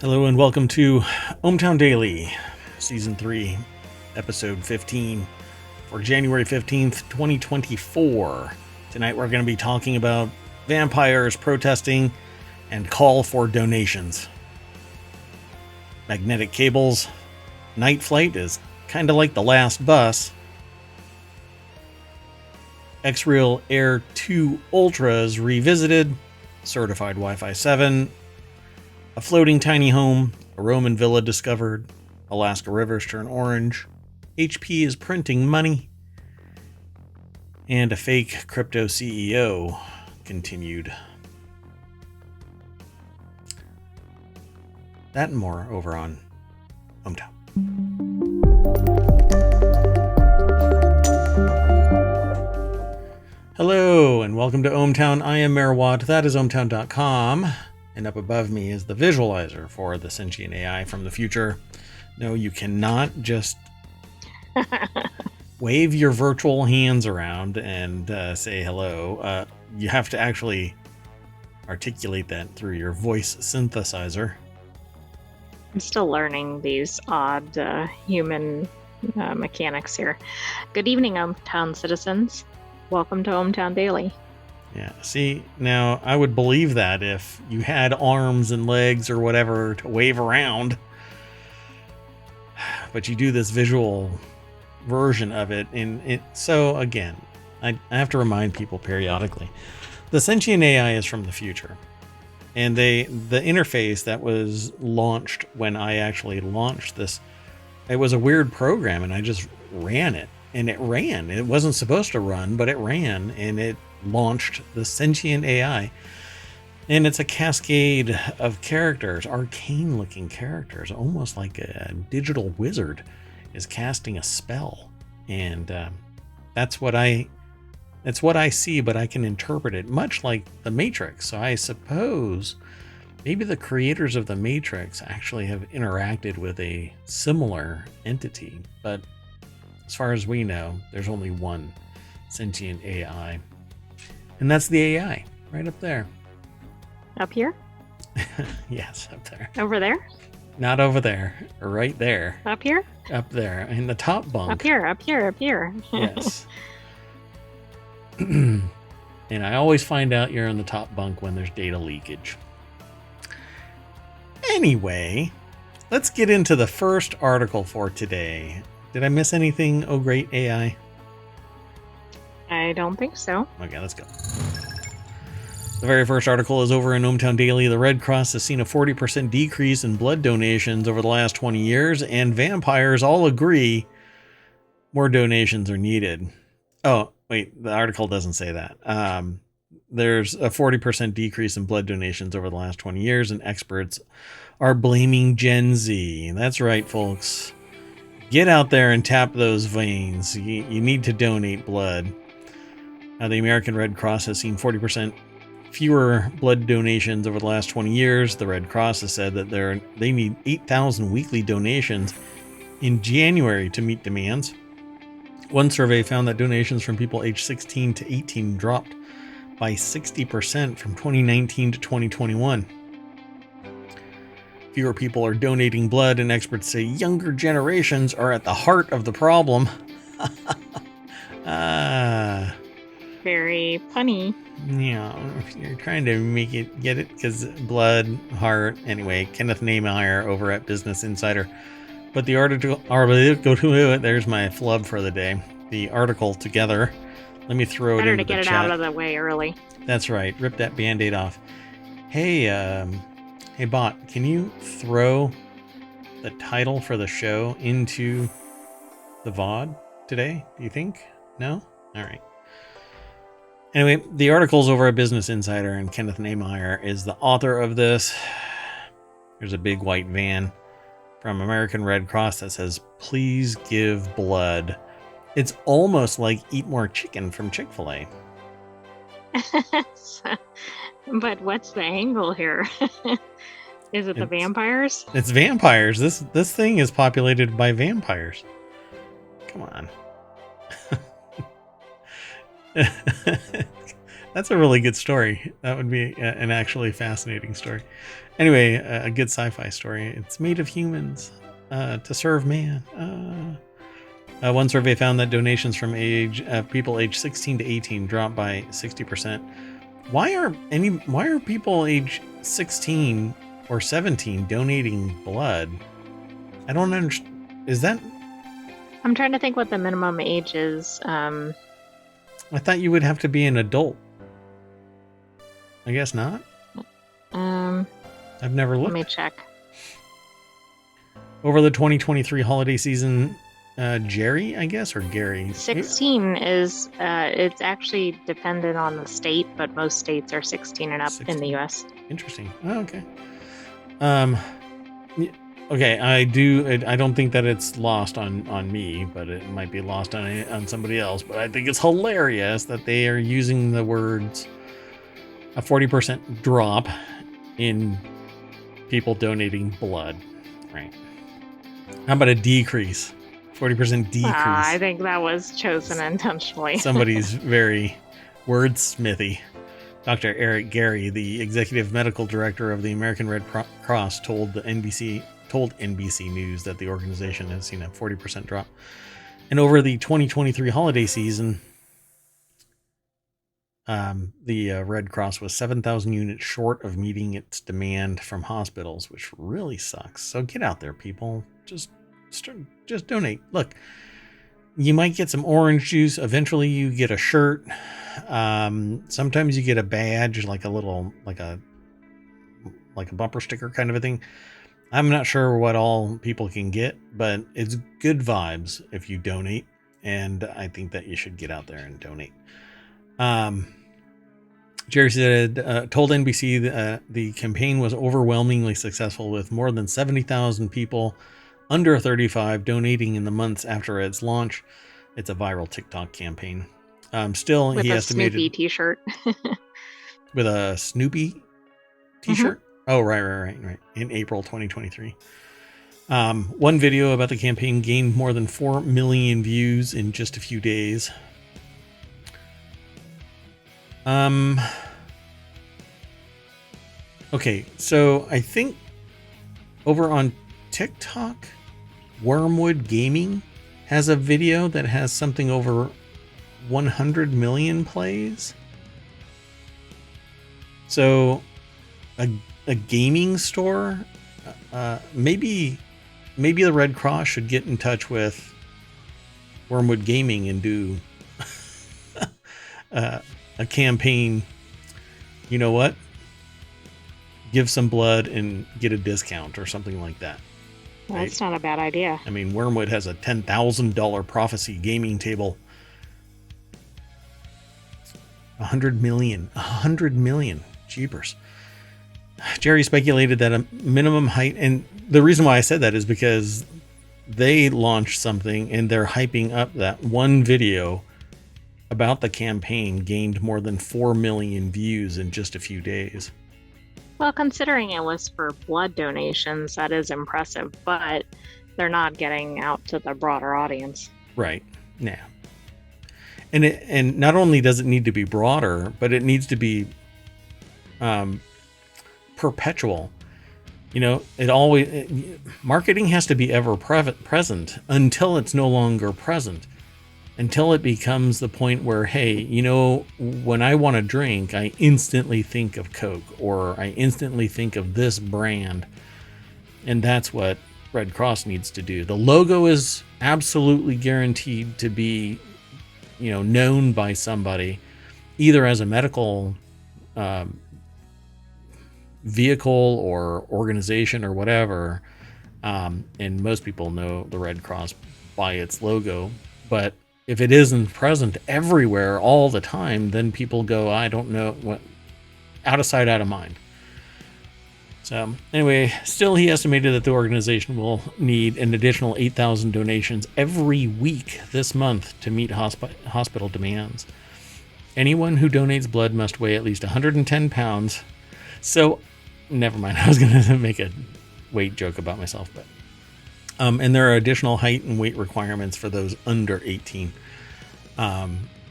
Hello and welcome to ohmTown Daily, Season 3, Episode 15, for January 15th, 2024. Tonight we're going to be talking about vampires protesting and call for donations. Magnetic cables. Night flight is kind of like the last bus. xReal Air 2 Ultras revisited. Certified Wi-Fi 7. A floating tiny home, a Roman villa discovered, Alaska rivers turn orange, HP is printing money, and a fake crypto CEO continued. That and more over on ohmTown. Hello, and welcome to ohmTown. I am Merwat. That is ohmTown.com. And up above me is the visualizer for the sentient AI from the future. No, you cannot just wave your virtual hands around and say hello. You have to actually articulate that through your voice synthesizer. I'm still learning these odd human mechanics here. Good evening, ohmTown citizens. Welcome to ohmTown Daily. Yeah, see, now I would believe that if you had arms and legs or whatever to wave around, but you do this visual version of it. So again, I have to remind people periodically, the sentient AI is from the future, and the interface that was launched when I actually launched this, it was a weird program, and I just ran it, and it ran. It wasn't supposed to run, but it ran, and it launched the sentient AI, and it's a cascade of characters, arcane looking characters, almost like a digital wizard is casting a spell. And that's what I see, but I can interpret it much like the Matrix. So I suppose maybe the creators of the Matrix actually have interacted with a similar entity, but as far as we know, there's only one sentient AI. And that's the AI, right up there. Up here? Yes, up there. Over there? Not over there, right there. Up here? Up there, in the top bunk. Up here, up here, up here. Yes. And I always find out you're in the top bunk when there's data leakage. Anyway, let's get into the first article for today. Did I miss anything, oh great AI? I don't think so. Okay, let's go. The very first article is over in ohmTown Daily. The Red Cross has seen a 40% decrease in blood donations over the last 20 years, and vampires all agree more donations are needed. Oh, wait, the article doesn't say that. There's a 40% decrease in blood donations over the last 20 years, and experts are blaming Gen Z. That's right, folks. Get out there and tap those veins. You need to donate blood. The American Red Cross has seen 40% fewer blood donations over the last 20 years. The Red Cross has said that they need 8,000 weekly donations in January to meet demands. One survey found that donations from people aged 16 to 18 dropped by 60% from 2019 to 2021. Fewer people are donating blood, and experts say younger generations are at the heart of the problem. Very punny. Yeah, you're trying to get it because blood, heart. Anyway, Kenneth Nehmeyer over at Business Insider. But the article, go to it. There's my flub for the day. The article together. Let me throw it into the chat. Better to get it out of the way early. That's right. Rip that Band-Aid off. Hey, bot, can you throw the title for the show into the VOD today? Do you think? No? All right. Anyway, the article's over at Business Insider, and Kenneth Nehmeyer is the author of this. There's a big white van from American Red Cross that says, "Please give blood." It's almost like Eat More Chicken from Chick-fil-A. But what's the angle here? Is it the vampires? It's vampires. This thing is populated by vampires. Come on. That's a really good story. That would be an actually fascinating story. Anyway, a good sci-fi story. It's made of humans to serve man. One survey found that donations from people aged 16 to 18 dropped by 60%. Why are people age 16 or 17 donating blood? I don't understand. Is that? I'm trying to think what the minimum age is. I thought you would have to be an adult. I guess not. I've never looked. Let me check. Over the 2023 holiday season, Jerry, I guess, or Gary? 16 is, it's actually dependent on the state, but most states are 16 and up 16. In the U.S. Interesting. Oh, okay. Okay, I don't think that it's lost on me, but it might be lost on somebody else. But I think it's hilarious that they are using the words a 40% drop in people donating blood. Right. How about a decrease? 40% decrease. I think that was chosen intentionally. Somebody's very wordsmithy. Dr. Eric Gary, the executive medical director of the American Red Cross, told NBC News that the organization has seen a 40% drop. And over the 2023 holiday season, the Red Cross was 7,000 units short of meeting its demand from hospitals, which really sucks. So get out there, people. Just donate. Look, you might get some orange juice. Eventually you get a shirt. Sometimes you get a badge, like a bumper sticker kind of a thing. I'm not sure what all people can get, but it's good vibes if you donate. And I think that you should get out there and donate. Jerry said, told NBC the campaign was overwhelmingly successful, with more than 70,000 people under 35 donating in the months after its launch. It's a viral TikTok campaign. Still, with he a estimated Snoopy t-shirt. with a Snoopy t-shirt. Mm-hmm. Oh, right. In April 2023. One video about the campaign gained more than 4 million views in just a few days. Okay, so I think over on TikTok, Wormwood Gaming has a video that has something over 100 million plays. So a gaming store, maybe the Red Cross should get in touch with Wormwood Gaming and do a campaign. You know what? Give some blood and get a discount or something like that. Well, right? That's not a bad idea. I mean, Wormwood has a $10,000 prophecy gaming table. 100 million. Jeepers. Jerry speculated that a minimum height, and the reason why I said that is because they launched something and they're hyping up that one video about the campaign gained more than 4 million views in just a few days. Well, considering it was for blood donations, that is impressive, but they're not getting out to the broader audience. Right. Yeah. And not only does it need to be broader, but it needs to be perpetual. You know, marketing has to be ever present until it's no longer present. Until it becomes the point where, hey, you know, when I want a drink, I instantly think of Coke, or I instantly think of this brand. And that's what Red Cross needs to do. The logo is absolutely guaranteed to be, you know, known by somebody, either as a medical vehicle or organization or whatever. And most people know the Red Cross by its logo. But if it isn't present everywhere all the time, then people go, I don't know what, out of sight, out of mind. So anyway, still he estimated that the organization will need an additional 8,000 donations every week this month to meet hospital demands. Anyone who donates blood must weigh at least 110 pounds. So never mind. I was going to make a weight joke about myself, but and there are additional height and weight requirements for those under 18.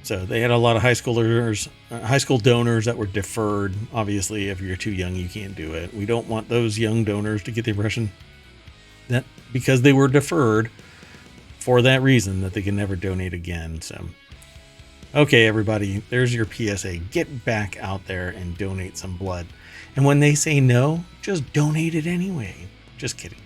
So they had a lot of high school donors that were deferred. Obviously, if you're too young, you can't do it. We don't want those young donors to get the impression that because they were deferred for that reason that they can never donate again. So, okay, everybody, there's your PSA. Get back out there and donate some blood. And when they say no, just donate it anyway. Just kidding.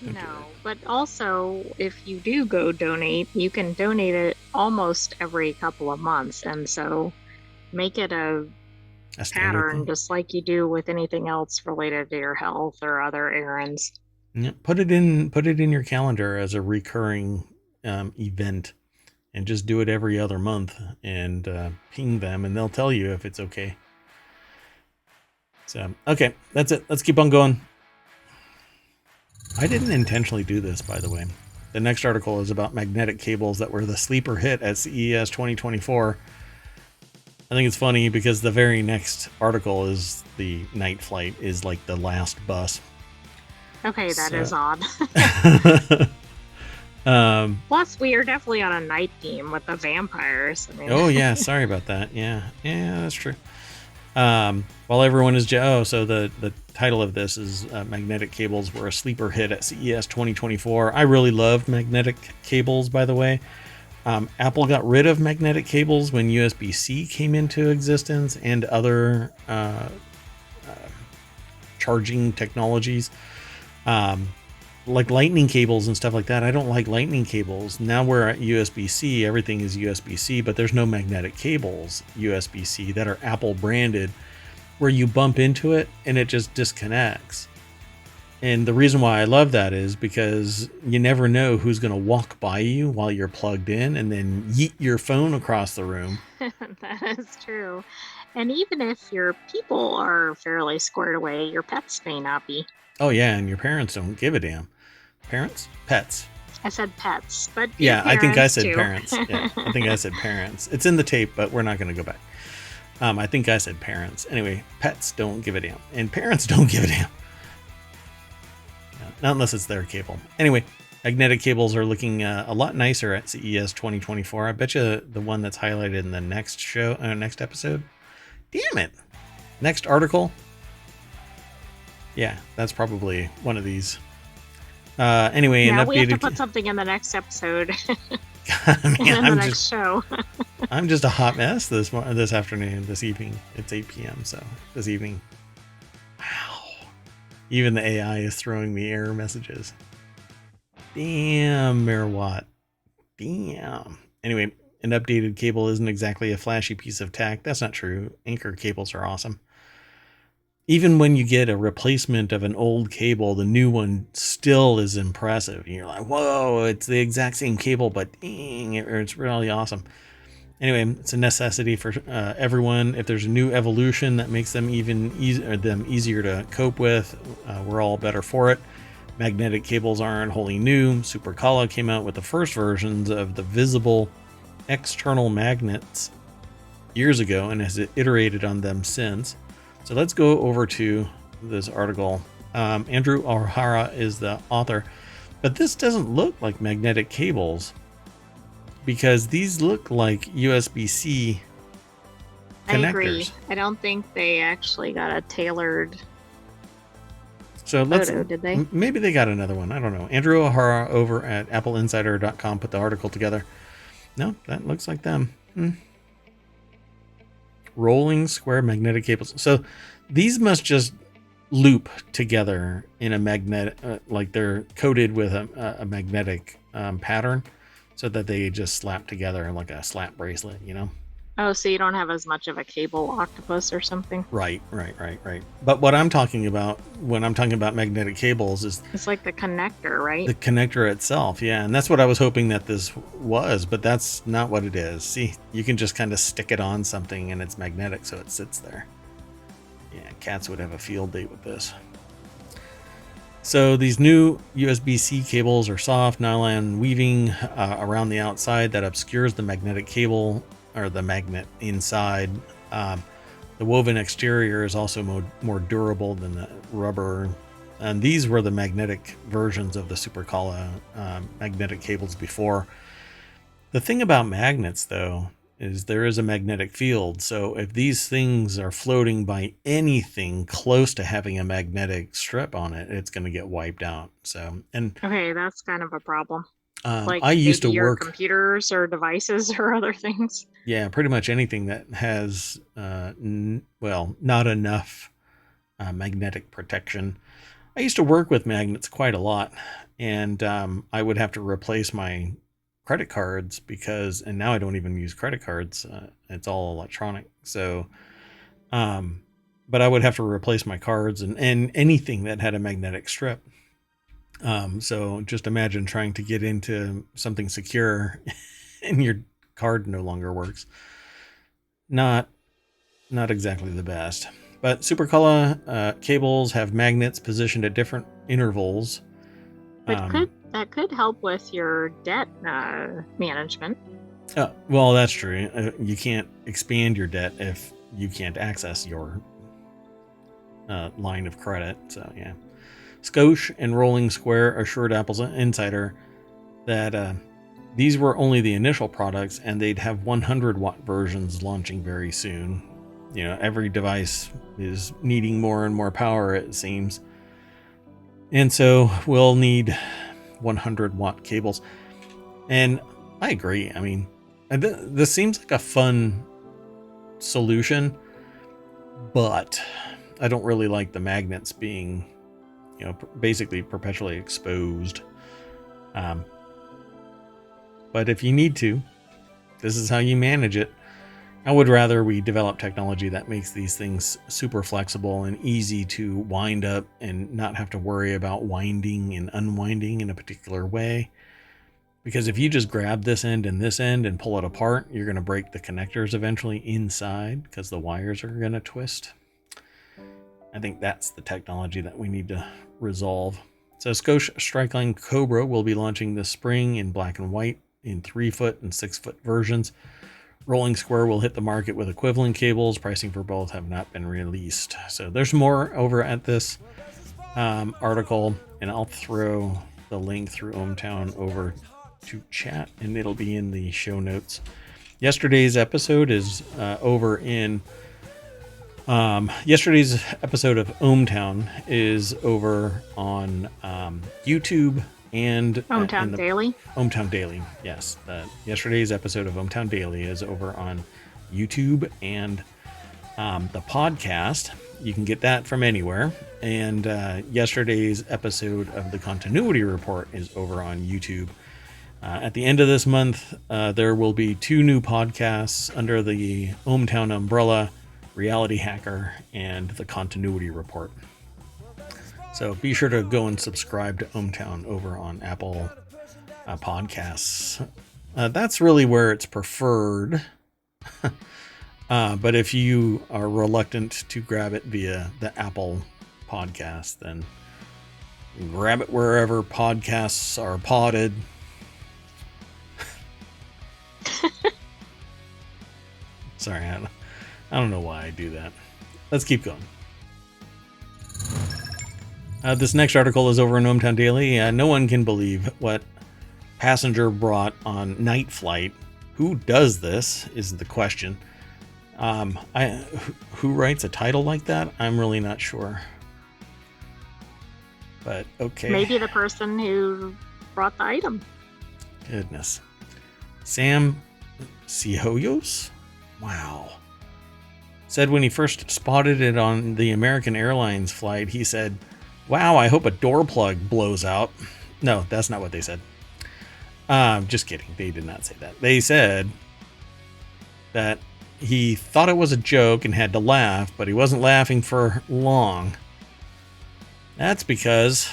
No, but also if you do go donate, you can donate it almost every couple of months. And so make it a pattern, just like you do with anything else related to your health or other errands. Yeah, put it in your calendar as a recurring event, and just do it every other month and ping them, and they'll tell you if it's okay. So, okay, that's it. Let's keep on going. I didn't intentionally do this, by the way. The next article is about magnetic cables that were the sleeper hit at CES 2024. I think it's funny because the very next article is the night flight is like the last bus. Okay, that is odd. Plus, we are definitely on a night theme with the vampires. I mean. Oh, yeah, sorry about that. Yeah, that's true. While everyone is so the title of this is magnetic cables were a sleeper hit at CES 2024. I really loved magnetic cables, by the way. Apple got rid of magnetic cables when USB-C came into existence and other charging technologies, like lightning cables and stuff like that. I don't like lightning cables. Now we're at USB-C. Everything is USB-C, but there's no magnetic cables USB-C that are Apple branded where you bump into it and it just disconnects. And the reason why I love that is because you never know who's going to walk by you while you're plugged in and then yeet your phone across the room. That is true. And even if your people are fairly squared away, your pets may not be. Oh, yeah, and your parents don't give a damn. Parents? Pets. I said pets, but yeah, I think I said too. Parents. Yeah, I think I said parents. It's in the tape, but we're not going to go back. I think I said parents. Anyway, pets don't give a damn, and parents don't give a damn. Not unless it's their cable. Anyway, magnetic cables are looking a lot nicer at CES 2024. I bet you the one that's highlighted in the next next episode. Damn it! Next article. Yeah, that's probably one of these. Anyway, yeah, we have to put something in the next episode. Man, the next show. I'm just a hot mess this evening. It's 8 p.m. So this evening. Wow. Even the AI is throwing me error messages. Damn, Merawatt. Damn. Anyway, an updated cable isn't exactly a flashy piece of tech. That's not true. Anchor cables are awesome. Even when you get a replacement of an old cable, the new one still is impressive. You're like, whoa, it's the exact same cable, but dang, it's really awesome. Anyway, it's a necessity for everyone. If there's a new evolution that makes them easier to cope with, we're all better for it. Magnetic cables aren't wholly new. Supercala came out with the first versions of the visible external magnets years ago and has iterated on them since. So let's go over to this article. Andrew O'Hara is the author, but this doesn't look like magnetic cables because these look like USB-C connectors. I agree. I don't think they actually got a tailored photo, did they? Maybe they got another one. I don't know. Andrew O'Hara over at appleinsider.com put the article together. No, that looks like them. Rolling square magnetic cables. So these must just loop together in a magnet, like they're coated with a magnetic pattern, so that they just slap together like a slap bracelet, you know? Oh, so you don't have as much of a cable octopus or something? Right. But what I'm talking about when I'm talking about magnetic cables is... It's like the connector, right? The connector itself, yeah. And that's what I was hoping that this was, but that's not what it is. See, you can just kind of stick it on something and it's magnetic, so it sits there. Yeah, cats would have a field day with this. So these new USB-C cables are soft nylon weaving around the outside that obscures the magnetic cable or the magnet inside. The woven exterior is also more durable than the rubber. And these were the magnetic versions of the Supercala magnetic cables before. The thing about magnets, though, is there is a magnetic field. So if these things are floating by anything close to having a magnetic strip on it, it's going to get wiped out. So, and Okay, that's kind of a problem. Like I used maybe to your work, computers or devices or other things. yeah, pretty much anything that has, well, not enough magnetic protection. I used to work with magnets quite a lot, and I would have to replace my credit cards and now I don't even use credit cards. It's all electronic. So, but I would have to replace my cards and anything that had a magnetic strip. So just imagine trying to get into something secure and your card no longer works. Not exactly the best. But supercolor cables have magnets positioned at different intervals. That could help with your debt management. Well, that's true. You can't expand your debt if you can't access your line of credit. So yeah, Scotia and Rolling Square assured Apple's insider that these were only the initial products, and they'd have 100-watt versions launching very soon. You know, every device is needing more and more power, it seems. And so we'll need 100-watt cables. And I agree. I mean, this seems like a fun solution, but I don't really like the magnets being, you know, basically perpetually exposed. But if you need to, this is how you manage it. I would rather we develop technology that makes these things super flexible and easy to wind up and not have to worry about winding and unwinding in a particular way. Because if you just grab this end and pull it apart, you're going to break the connectors eventually inside because the wires are going to twist. I think that's the technology that we need to resolve. So Scotia Strikeline Cobra will be launching this spring in black and white in 3-foot and 6-foot versions. Rolling Square will hit the market with equivalent cables. Pricing for both have not been released. So there's more over at this article, and I'll throw the link through ohmTown over to chat, and it'll be in the show notes. Yesterday's episode is over in yesterday's episode of ohmTown is over on YouTube and ohmTown Daily. ohmTown Daily, yes. Yesterday's episode of ohmTown Daily is over on YouTube, and the podcast, you can get that from anywhere. And yesterday's episode of the Continuity Report is over on YouTube. At the end of this month, there will be 2 new podcasts under the ohmTown umbrella: Reality Hacker and the Continuity Report. So be sure to go and subscribe to ohmTown over on Apple Podcasts. That's really where it's preferred. But if you are reluctant to grab it via the Apple Podcast, then grab it wherever podcasts are podded. Sorry, I don't know why I do that. Let's keep going. This next article is over in ohmTown Daily. No one can believe what passenger brought on night flight. Who does this is the question. Who writes a title like that? I'm really not sure. But okay. Maybe the person who brought the item. Goodness. Sam Cihoyos? Wow. Said when he first spotted it on the American Airlines flight, he said, "Wow, I hope a door plug blows out." No, that's not what they said. Just kidding. They did not say that. They said that he thought it was a joke and had to laugh, but he wasn't laughing for long. That's because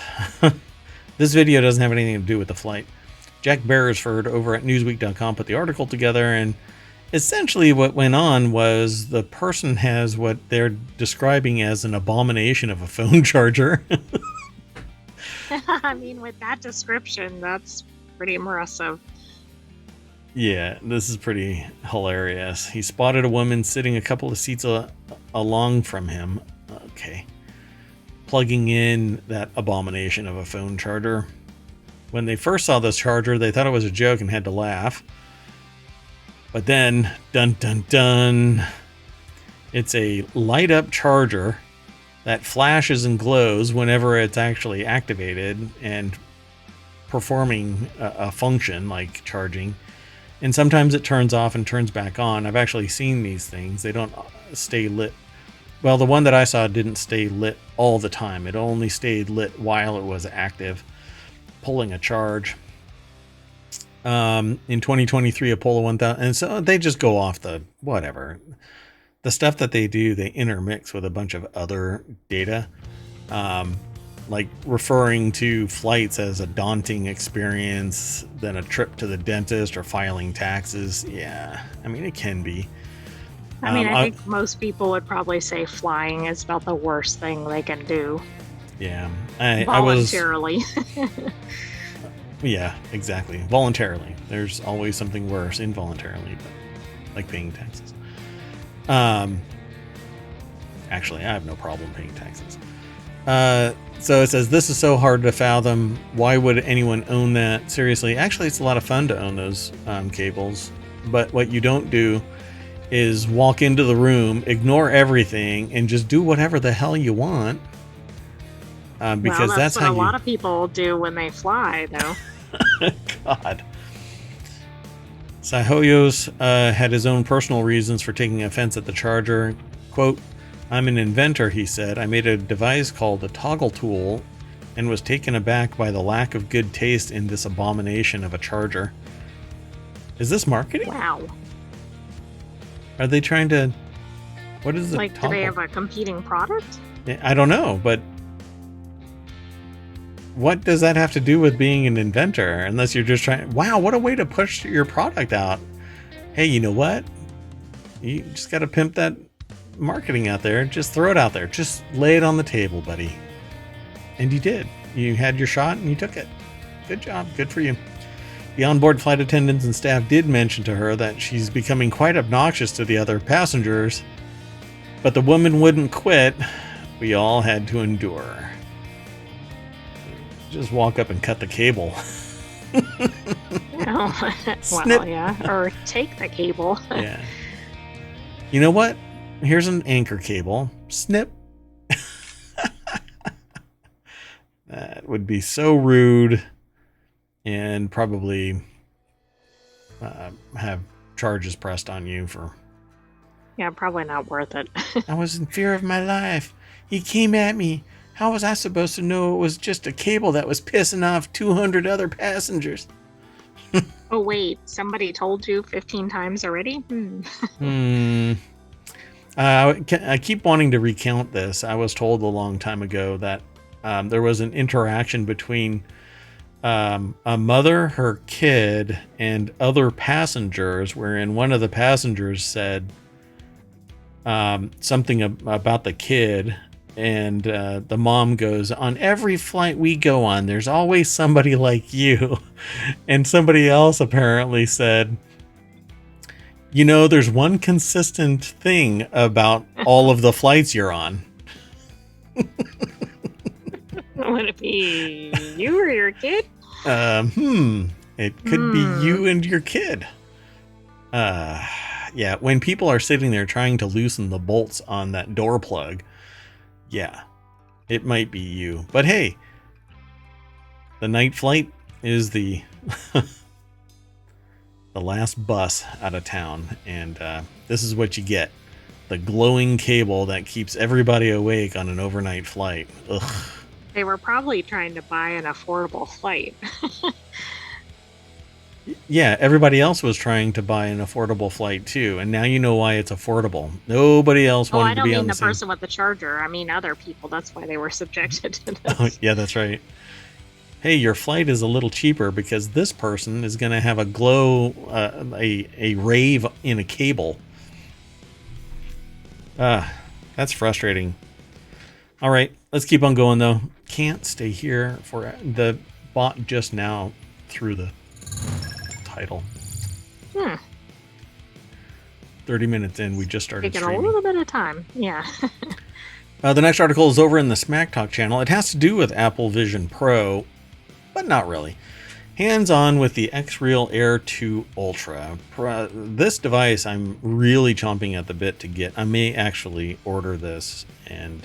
this video doesn't have anything to do with the flight. Jack Beresford over at Newsweek.com put the article together, and essentially what went on was the person has what they're describing as an abomination of a phone charger. I mean, with that description, that's pretty impressive. Yeah, this is pretty hilarious. He spotted a woman sitting a couple of seats along from him. Okay. Plugging in that abomination of a phone charger. When they first saw this charger, they thought it was a joke and had to laugh. But then, dun dun dun, it's a light up charger that flashes and glows whenever it's actually activated and performing a function like charging. And sometimes it turns off and turns back on. I've actually seen these things. They don't stay lit. Well, the one that I saw didn't stay lit all the time. It only stayed lit while it was active, pulling a charge. In 2023, Apollo 1000, and so they just go off the whatever. The stuff that they do, they intermix with a bunch of other data, like referring to flights as a daunting experience than a trip to the dentist or filing taxes. Yeah, I mean, it can be. I mean, I think most people would probably say flying is about the worst thing they can do. Yeah, voluntarily. Yeah, exactly. Voluntarily. There's always something worse involuntarily, but like paying taxes. Actually, I have no problem paying taxes. So it says, this is so hard to fathom. Why would anyone own that? Seriously, actually, it's a lot of fun to own those cables. But what you don't do is walk into the room, ignore everything, and just do whatever the hell you want. Because that's what a lot of people do when they fly, though. God. Sahoyos had his own personal reasons for taking offense at the charger. Quote, I'm an inventor, he said. I made a device called a toggle tool and was taken aback by the lack of good taste in this abomination of a charger. Is this marketing? Wow. Are they trying to... What is it? Like, do they have a competing product? I don't know, but... What does that have to do with being an inventor? Unless you're just trying... Wow, what a way to push your product out. Hey, you know what? You just got to pimp that marketing out there. Just throw it out there. Just lay it on the table, buddy. And you did. You had your shot and you took it. Good job. Good for you. The onboard flight attendants and staff did mention to her that she's becoming quite obnoxious to the other passengers. But the woman wouldn't quit. We all had to endure. Just walk up and cut the cable. Oh, well, yeah. Or take the cable. Yeah. You know what? Here's an anchor cable. Snip. That would be so rude and probably have charges pressed on you for... Yeah, probably not worth it. I was in fear of my life. He came at me. How was I supposed to know it was just a cable that was pissing off 200 other passengers? Oh, wait. Somebody told you 15 times already? I keep wanting to recount this. I was told a long time ago that there was an interaction between a mother, her kid, and other passengers, wherein one of the passengers said something about the kid. And the mom goes, on every flight we go on, there's always somebody like you. And somebody else apparently said, you know, there's one consistent thing about all of the flights you're on. Would it be you or your kid? It could be you and your kid. Yeah, when people are sitting there trying to loosen the bolts on that door plug, yeah, it might be you. But hey, the night flight is the the last bus out of town, and this is what you get. The glowing cable that keeps everybody awake on an overnight flight. Ugh. They were probably trying to buy an affordable flight. Yeah, everybody else was trying to buy an affordable flight too, and now you know why it's affordable. Nobody else wanted to be on the same... I don't mean the person with the charger. I mean other people. That's why they were subjected to this. Oh, yeah, that's right. Hey, your flight is a little cheaper because this person is going to have a glow, a rave in a cable. That's frustrating. All right, let's keep on going though. Can't stay here for the bot just now through the title. 30 minutes in, we just started taking streaming. A little bit of time. Yeah. The next article is over in the Smack Talk channel. It has to do with Apple Vision Pro, but not really. hands-on with the xReal Air 2 Ultra. This device I'm really chomping at the bit to get. I may actually order this and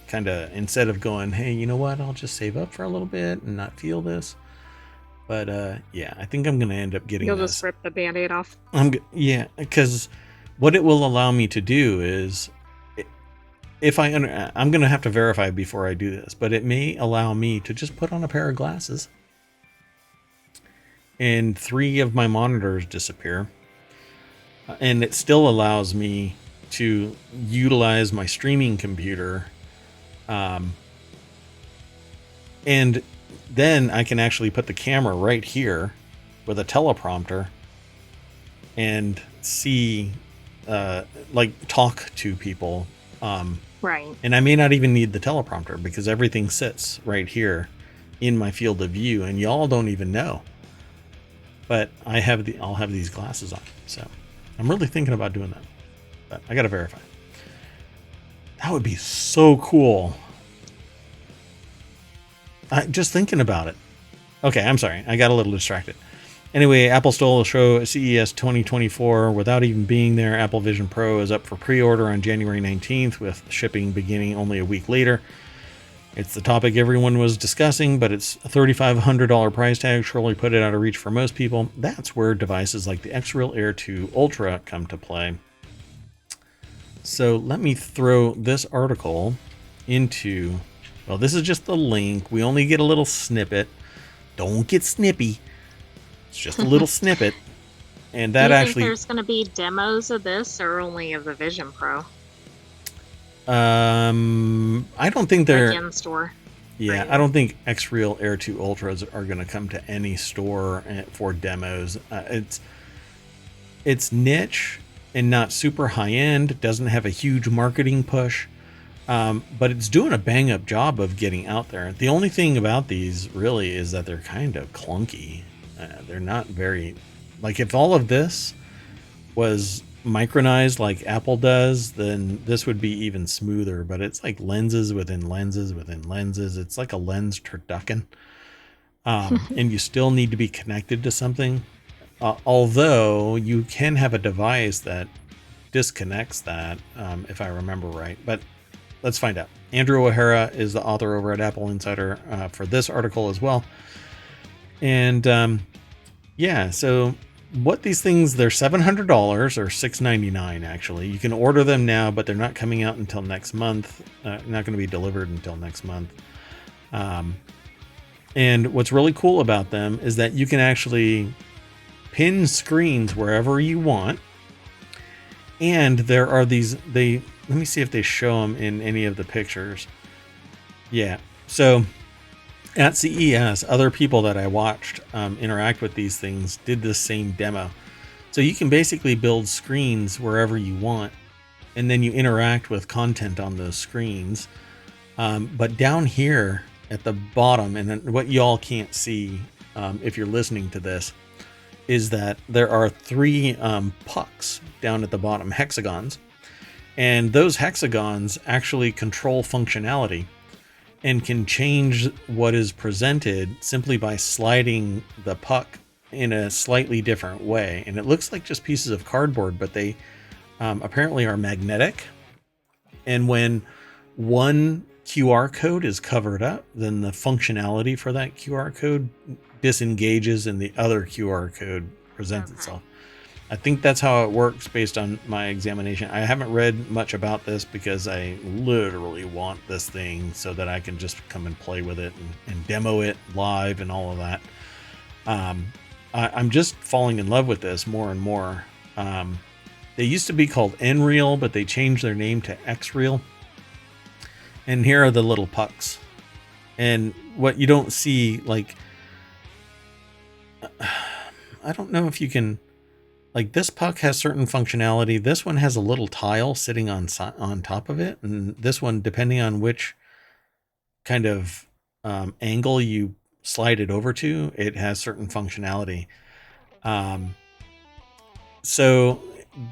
kind of, instead of going, hey, you know what, I'll just save up for a little bit and not feel this. But yeah, I think I'm going to end up getting You'll this. just rip the Band-Aid off. Yeah, because what it will allow me to do is, if I'm going to have to verify before I do this, but it may allow me to just put on a pair of glasses and 3 of my monitors disappear. And it still allows me to utilize my streaming computer. And then I can actually put the camera right here with a teleprompter and see, like, talk to people. Right. And I may not even need the teleprompter because everything sits right here in my field of view, and y'all don't even know. But I'll have these glasses on, so I'm really thinking about doing that. But I gotta verify. That would be so cool. Just thinking about it. Okay, I'm sorry. I got a little distracted. Anyway, Apple stole a show at CES 2024 without even being there. Apple Vision Pro is up for pre-order on January 19th, with shipping beginning only a week later. It's the topic everyone was discussing, but it's a $3,500 price tag surely put it out of reach for most people. That's where devices like the xReal Air 2 Ultra come to play. So let me throw this article into, well, this is just the link. We only get a little snippet. Don't get snippy. It's just a little snippet. And that Do you think there's going to be demos of this or only of the Vision Pro? I don't think they're in store. Yeah, I don't think xReal Air 2 Ultras are going to come to any store for demos. It's niche and not super high end. It doesn't have a huge marketing push, but it's doing a bang up job of getting out there. The only thing about these really is that they're kind of clunky. They're not very, like, if all of this was micronized like Apple does, then this would be even smoother, but it's like lenses within lenses within lenses. It's like a lens turducken. And you still need to be connected to something. Although you can have a device that disconnects that, if I remember right. But let's find out. Andrew O'Hara is the author over at Apple Insider for this article as well. And yeah, so what these things, they're $700 or $699 actually. You can order them now, but they're not coming out until next month. Not going to be delivered until next month. And what's really cool about them is that you can actually pin screens wherever you want. And there are these, let me see if they show them in any of the pictures. Yeah. So at CES, other people that I watched interact with these things did the same demo. So you can basically build screens wherever you want, and then you interact with content on those screens. But down here at the bottom, and what y'all can't see if you're listening to this, is that there are 3 pucks down at the bottom, hexagons. And those hexagons actually control functionality and can change what is presented simply by sliding the puck in a slightly different way. And it looks like just pieces of cardboard, but they apparently are magnetic. And when one QR code is covered up, then the functionality for that QR code disengages and the other QR code presents itself. I think that's how it works based on my examination. I haven't read much about this because I literally want this thing so that I can just come and play with it and demo it live and all of that. I'm just falling in love with this more and more. They used to be called xReal, but they changed their name to xReal. And here are the little pucks. And what you don't see, like, I don't know if you can, like, this puck has certain functionality. This one has a little tile sitting on top of it. And this one, depending on which kind of angle you slide it over to, it has certain functionality. So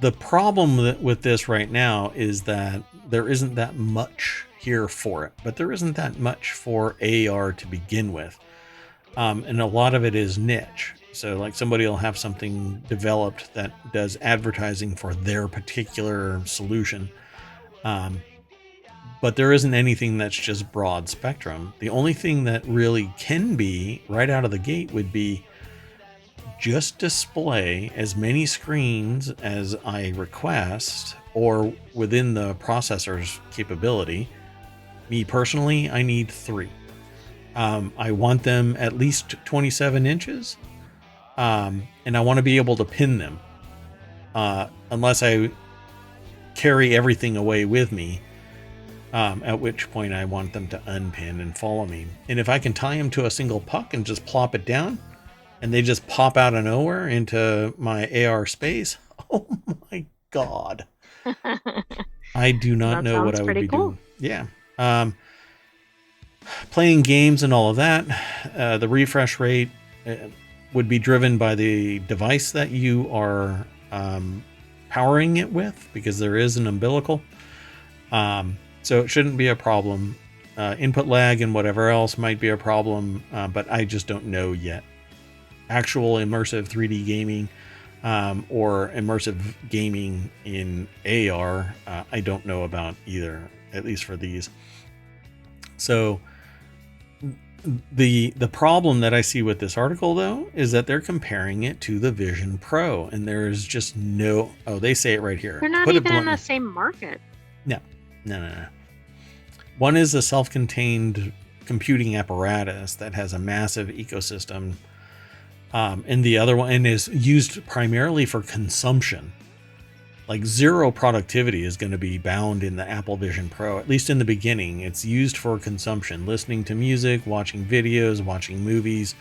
the problem with this right now is that there isn't that much here for it, but there isn't that much for AR to begin with. And a lot of it is niche. So like somebody will have something developed that does advertising for their particular solution. But there isn't anything that's just broad spectrum. The only thing that really can be right out of the gate would be just display as many screens as I request or within the processor's capability. Me personally, I need 3. I want them at least 27 inches. And I want to be able to pin them. Unless I carry everything away with me. At which point I want them to unpin and follow me. And if I can tie them to a single puck and just plop it down, and they just pop out of nowhere into my AR space, oh my God. I do not know what I would be doing. Yeah. Playing games and all of that, the refresh rate would be driven by the device that you are powering it with, because there is an umbilical. So it shouldn't be a problem. Input lag and whatever else might be a problem, but I just don't know yet. Actual immersive 3D gaming or immersive gaming in AR, I don't know about either, at least for these. So the problem that I see with this article, though, is that they're comparing it to the Vision Pro, and there's just no... Oh, they say it right here. They're not even in the same market. No. One is a self-contained computing apparatus that has a massive ecosystem, and the other one is used primarily for consumption. Like zero productivity is going to be bound in the Apple Vision Pro, at least in the beginning. It's used for consumption, listening to music, watching videos, watching movies,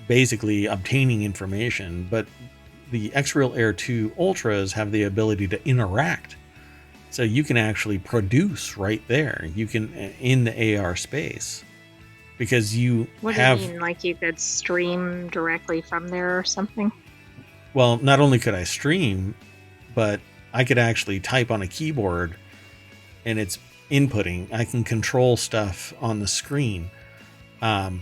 basically obtaining information. But the xReal Air 2 Ultras have the ability to interact. So you can actually produce right there. You can in the AR space, because you what have... do you mean, like you could stream directly from there or something? Well, not only could I stream, but I could actually type on a keyboard and it's inputting. I can control stuff on the screen. The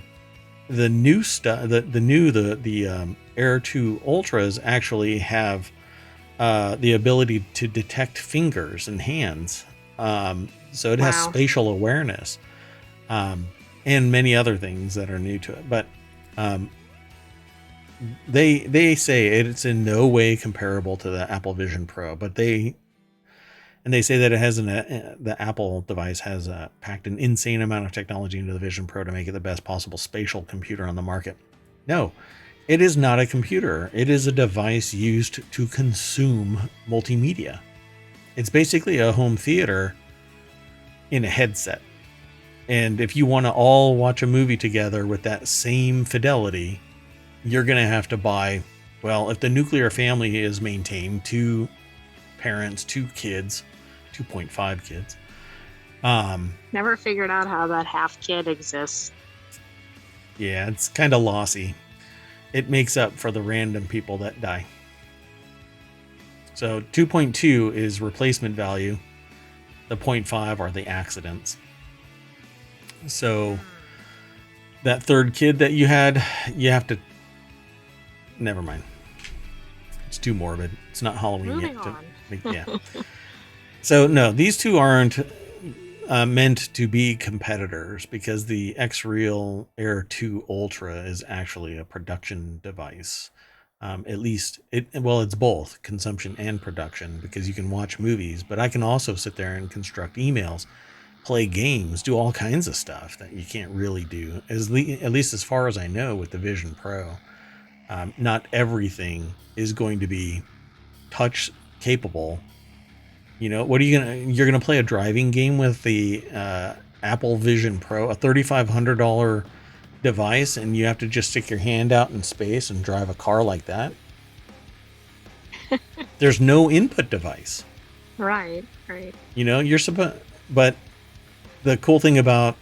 new stuff, the Air 2 Ultras actually have the ability to detect fingers and hands. So it has spatial awareness, and many other things that are new to it. But they say it's in no way comparable to the Apple Vision Pro, but they say that it has the Apple device has packed an insane amount of technology into the Vision Pro to make it the best possible spatial computer on the market. No, it is not a computer. It is a device used to consume multimedia. It's basically a home theater in a headset. And if you want to all watch a movie together with that same fidelity, you're going to have to buy, well, if the nuclear family is maintained, 2 parents, 2 kids, 2.5 kids. Never figured out how that half kid exists. Yeah, it's kind of lossy. It makes up for the random people that die. So 2.2 is replacement value. The 0.5 are the accidents. So that third kid that you had, you have to... Never mind. It's too morbid. It's not Halloween Moving yet. On. Yeah. So no, these two aren't meant to be competitors, because the xReal Air 2 Ultra is actually a production device. At least it's both consumption and production, because you can watch movies, but I can also sit there and construct emails, play games, do all kinds of stuff that you can't really do, at least as far as I know, with the Vision Pro. Not everything is going to be touch capable. You know, what are you're gonna play a driving game with the Apple Vision Pro, a $3,500 device, and you have to just stick your hand out in space and drive a car like that? There's no input device. Right. You know, but the cool thing about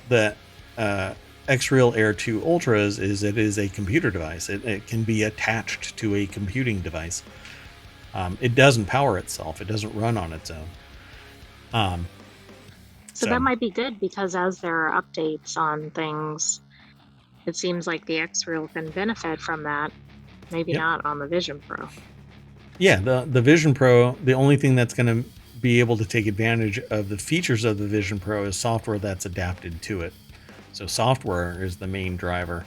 the xReal Air 2 Ultras is it is a computer device. It can be attached to a computing device. It doesn't power itself. It doesn't run on its own. So that might be good, because as there are updates on things, it seems like the xReal can benefit from that. Maybe Yep. not on the Vision Pro. Yeah, the Vision Pro, the only thing that's going to be able to take advantage of the features of the Vision Pro is software that's adapted to it. So software is the main driver.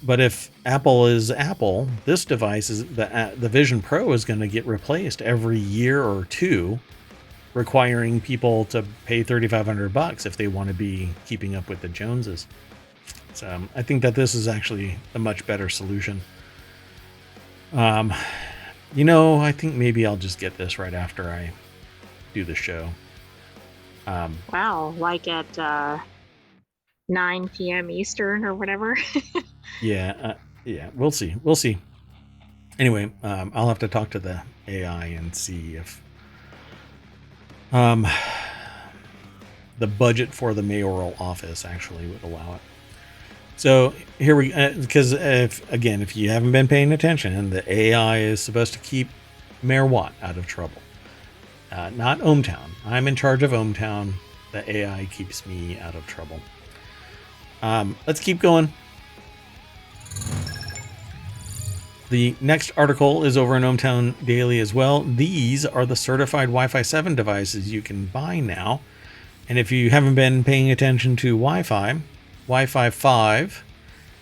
But if Apple is Apple, this device is the Vision Pro is going to get replaced every year or two, requiring people to pay $3,500 if they want to be keeping up with the Joneses. So I think that this is actually a much better solution. I think maybe I'll just get this right after I do the show. Wow, like at 9 p.m. Eastern or whatever. Yeah, we'll see. Anyway, I'll have to talk to the AI and see if the budget for the mayoral office actually would allow it. So here we, because if you haven't been paying attention, the AI is supposed to keep Mayor Watt out of trouble. Not ohmTown. I'm in charge of ohmTown. The AI keeps me out of trouble. Let's keep going. The next article is over in ohmTown Daily as well. These are the certified Wi-Fi 7 devices you can buy now. And if you haven't been paying attention to Wi-Fi, Wi-Fi 5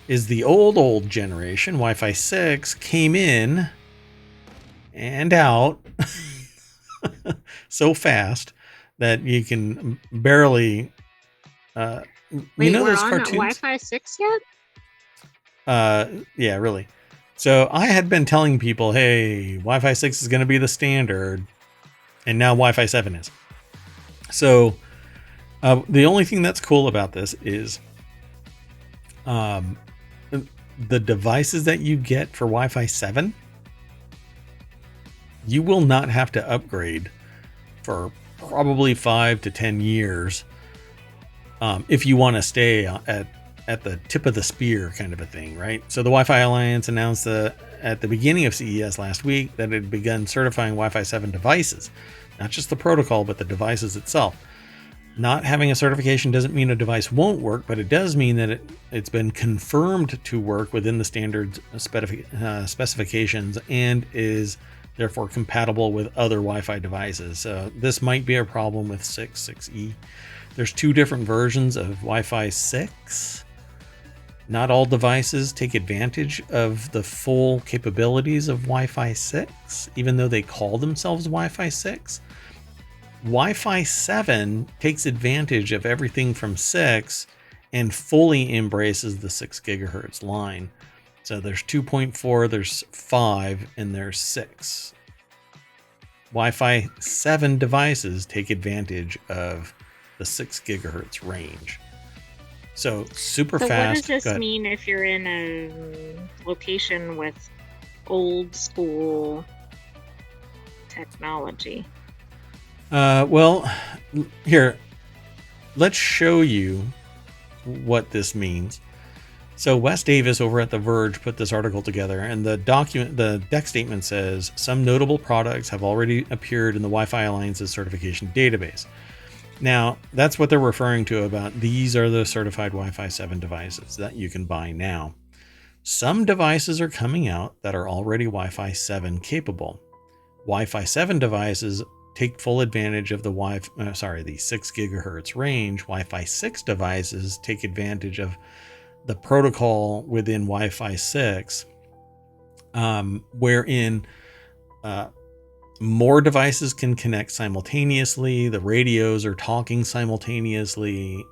is the old generation. Wi-Fi 6 came in and out so fast that you can barely Wait, we're those on cartoons? Wi-Fi 6 yet? Yeah, really. So I had been telling people, hey, Wi-Fi 6 is going to be the standard, and now Wi-Fi 7 is. So the only thing that's cool about this is the devices that you get for Wi-Fi 7, you will not have to upgrade for probably 5 to 10 years if you want to stay at the tip of the spear kind of a thing, right? So the Wi-Fi Alliance announced at the beginning of CES last week that it had begun certifying Wi-Fi 7 devices, not just the protocol, but the devices itself. Not having a certification doesn't mean a device won't work, but it does mean that it's been confirmed to work within the standard specifications and is therefore compatible with other Wi-Fi devices. So this might be a problem with 6E. There's two different versions of Wi-Fi 6. Not all devices take advantage of the full capabilities of Wi-Fi 6, even though they call themselves Wi-Fi 6. Wi-Fi 7 takes advantage of everything from 6 and fully embraces the 6 gigahertz line. So there's 2.4, there's 5, and there's 6. Wi-Fi 7 devices take advantage of the 6 gigahertz range. So super fast. So what does this mean if you're in a location with old school technology? Well, here, let's show you what this means. So Wes Davis over at The Verge put this article together, and the deck statement says some notable products have already appeared in the Wi-Fi Alliance's certification database. Now, that's what they're referring to about these are the certified Wi-Fi 7 devices that you can buy now. Some devices are coming out that are already Wi-Fi 7 capable. Wi-Fi 7 devices take full advantage of the 6 gigahertz range. Wi-Fi 6 devices take advantage of the protocol within Wi-Fi 6, wherein more devices can connect simultaneously. The radios are talking simultaneously.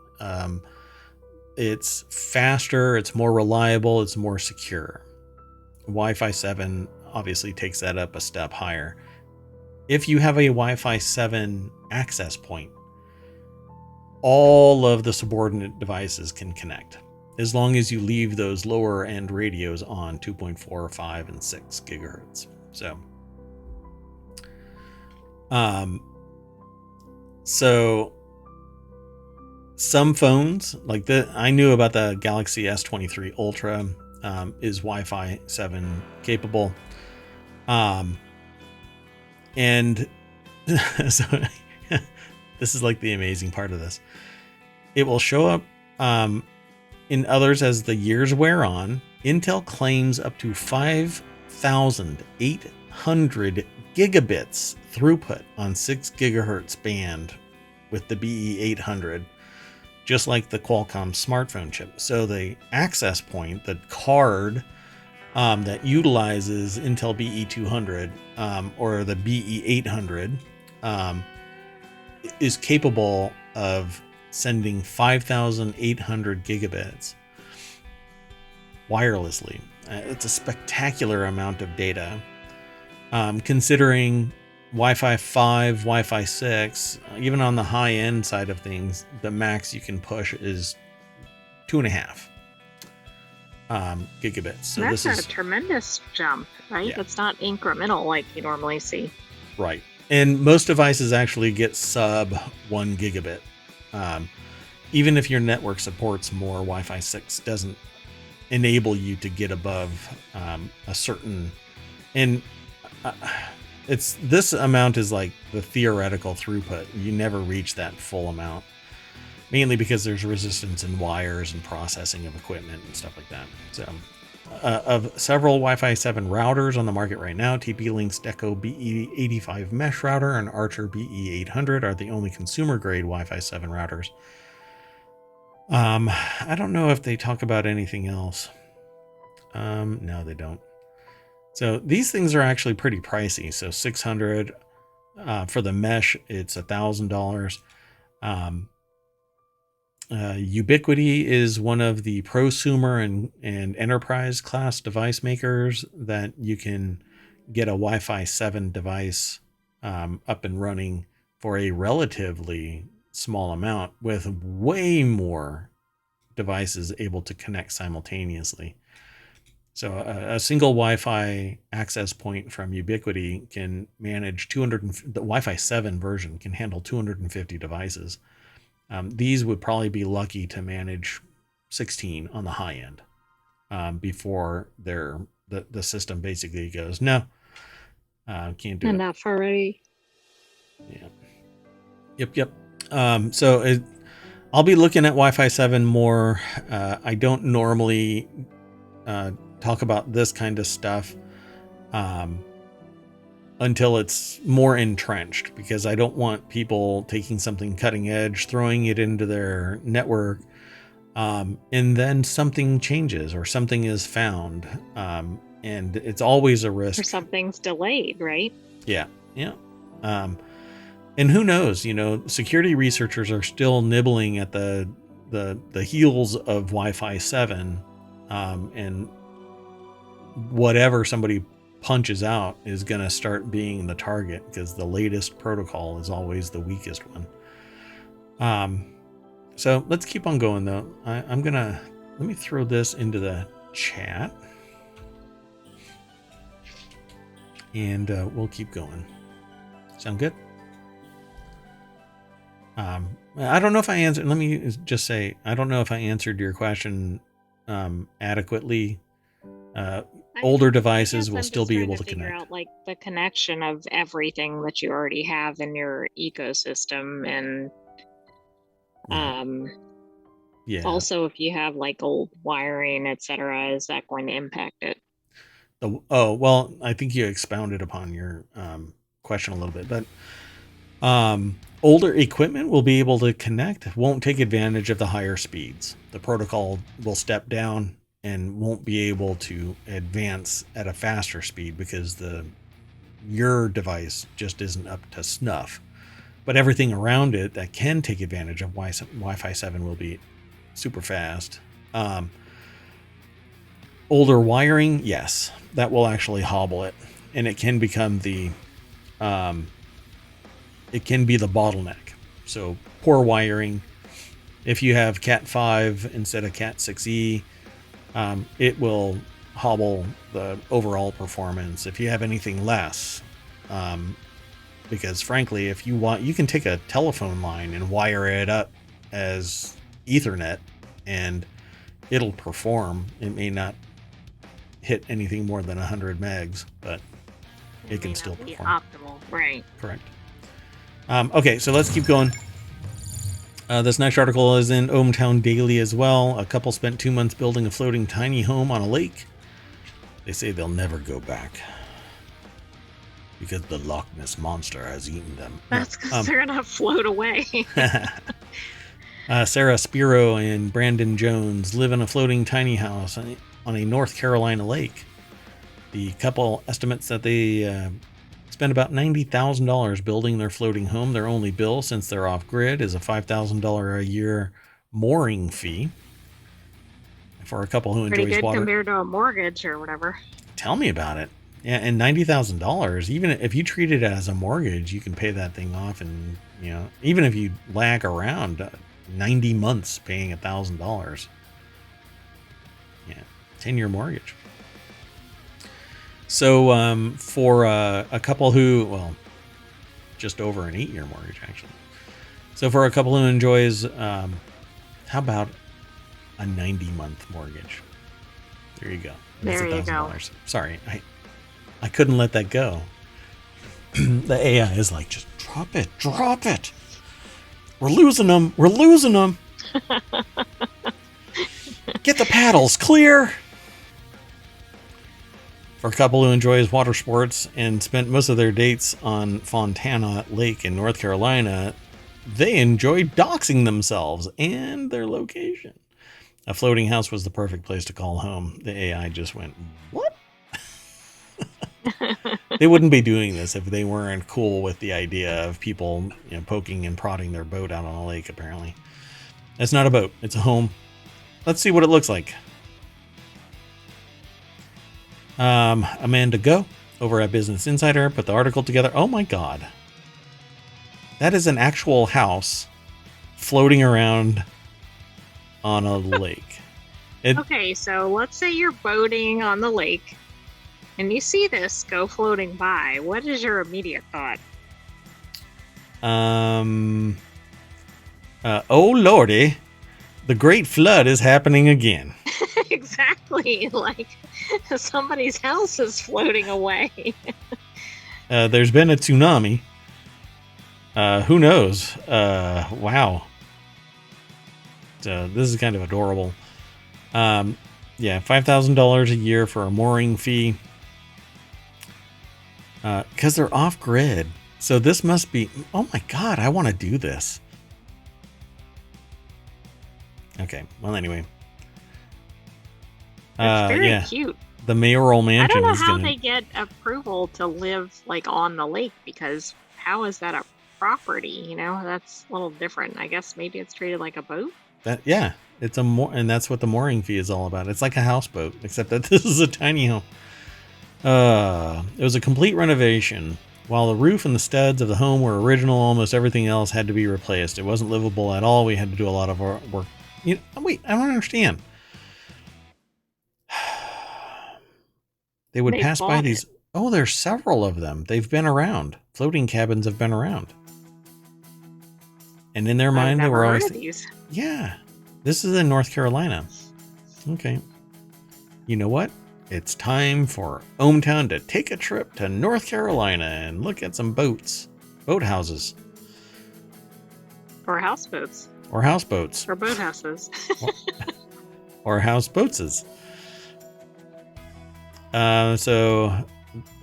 It's faster, it's more reliable, it's more secure. Wi-Fi 7 obviously takes that up a step higher. If you have a Wi-Fi 7 access point, all of the subordinate devices can connect, as long as you leave those lower end radios on 2.4, 5, and 6 gigahertz. So some phones like I knew about the Galaxy S23 Ultra is Wi-Fi 7 capable. And so this is like the amazing part of this. It will show up In others, as the years wear on, Intel claims up to 5,800 gigabits throughput on 6 gigahertz band with the BE800, just like the Qualcomm smartphone chip. So the access point, the card that utilizes Intel BE200 or the BE800 is capable of sending 5,800 gigabits wirelessly. It's a spectacular amount of data. Considering Wi-Fi 5, Wi-Fi 6, even on the high-end side of things, the max you can push is 2.5 gigabits. So that's this is a tremendous jump, right? Yeah. It's not incremental like you normally see. Right. And most devices actually get sub 1 gigabit. Even if your network supports more, Wi-Fi 6 doesn't enable you to get above a certain... And this amount is like the theoretical throughput. You never reach that full amount. Mainly because there's resistance in wires and processing of equipment and stuff like that. So, of several Wi-Fi 7 routers on the market right now, TP-Link's Deco BE85 mesh router and Archer BE800 are the only consumer-grade Wi-Fi 7 routers. I don't know if they talk about anything else. No, they don't. So these things are actually pretty pricey. So $600 for the mesh, it's $1,000. Ubiquiti is one of the prosumer and enterprise class device makers that you can get a Wi-Fi 7 device up and running for a relatively small amount with way more devices able to connect simultaneously. So a single Wi-Fi access point from Ubiquiti can manage the Wi-Fi 7 version can handle 250 devices. These would probably be lucky to manage 16 on the high end before the system basically goes, no, can't do Enough already. Yeah. Yep. So I'll be looking at Wi-Fi 7 more. I don't normally talk about this kind of stuff until it's more entrenched, because I don't want people taking something cutting edge, throwing it into their network, and then something changes or something is found. And it's always a risk. Or something's delayed, right? Yeah. Yeah. And who knows, security researchers are still nibbling at the heels of Wi-Fi 7, and whatever somebody punches out is going to start being the target, because the latest protocol is always the weakest one. So let's keep on going though. Let me throw this into the chat, and we'll keep going. Sound good? I don't know if I answered. Let me just say, I don't know if I answered your question adequately. Older devices will still be able to connect. Out like the connection of everything that you already have in your ecosystem, and also if you have like old wiring, etc., is that going to impact it? Well, I think you expounded upon your question a little bit, but older equipment will be able to connect, won't take advantage of the higher speeds. The protocol will step down and won't be able to advance at a faster speed because your device just isn't up to snuff. But everything around it that can take advantage of Wi-Fi 7 will be super fast. Older wiring, yes, that will actually hobble it, and it can become the bottleneck. So poor wiring. If you have Cat 5 instead of Cat 6E, it will hobble the overall performance. If you have anything less, because frankly, if you want, you can take a telephone line and wire it up as Ethernet, and it'll perform. It may not hit anything more than 100 megs, but it can still perform. Optimal, right? Correct. Okay, so let's keep going. This next article is in ohmTown Daily as well. A couple spent 2 months building a floating tiny home on a lake. They say they'll never go back because the Loch Ness Monster has eaten them. That's because they're going to float away. Sarah Spiro and Brandon Jones live in a floating tiny house on a North Carolina lake. The couple estimates that they spend about $90,000 building their floating home. Their only bill, since they're off-grid, is a $5,000 a year mooring fee. For a couple who Pretty enjoys good water. compared to a mortgage or whatever. Tell me about it. Yeah, and $90,000, even if you treat it as a mortgage, you can pay that thing off, and even if you lag around 90 months paying $1,000. Yeah, 10-year mortgage. So for a couple who, just over an 8-year mortgage actually. So for a couple who enjoys, how about a 90-month mortgage? There you go. There you go. Sorry, I couldn't let that go. The AI is like, just drop it. We're losing them. Get the paddles clear. For a couple who enjoys water sports and spent most of their dates on Fontana Lake in North Carolina, they enjoy doxing themselves and their location. A floating house was the perfect place to call home. The AI just went, what? They wouldn't be doing this if they weren't cool with the idea of people poking and prodding their boat out on a lake, apparently. It's not a boat. It's a home. Let's see what it looks like. Amanda Go over at Business Insider put the article together. Oh my God. That is an actual house floating around on a lake. Okay, so let's say you're boating on the lake and you see this go floating by. What is your immediate thought? Oh lordy, the great flood is happening again. Exactly, like somebody's house is floating away. There's been a tsunami. Who knows? Wow. This is kind of adorable. Yeah, $5,000 a year for a mooring fee. Because they're off grid. So this must be, oh my God, I want to do this. Okay, well, anyway. It's very cute. The mayoral mansion. I don't know how they get approval to live like on the lake, because how is that a property? That's a little different. I guess maybe it's treated like a boat. It's and that's what the mooring fee is all about. It's like a houseboat, except that this is a tiny home. It was a complete renovation. While the roof and the studs of the home were original, almost everything else had to be replaced. It wasn't livable at all. We had to do a lot of work. Wait, I don't understand. They would pass by these. Oh, there's several of them. They've been around. Floating cabins have been around. And in their mind, they were always. Yeah, this is in North Carolina. Okay. You know what? It's time for ohmTown to take a trip to North Carolina and look at some boats. Boathouses. Or houseboats. Or houseboats. Or boathouses. or houseboatses. So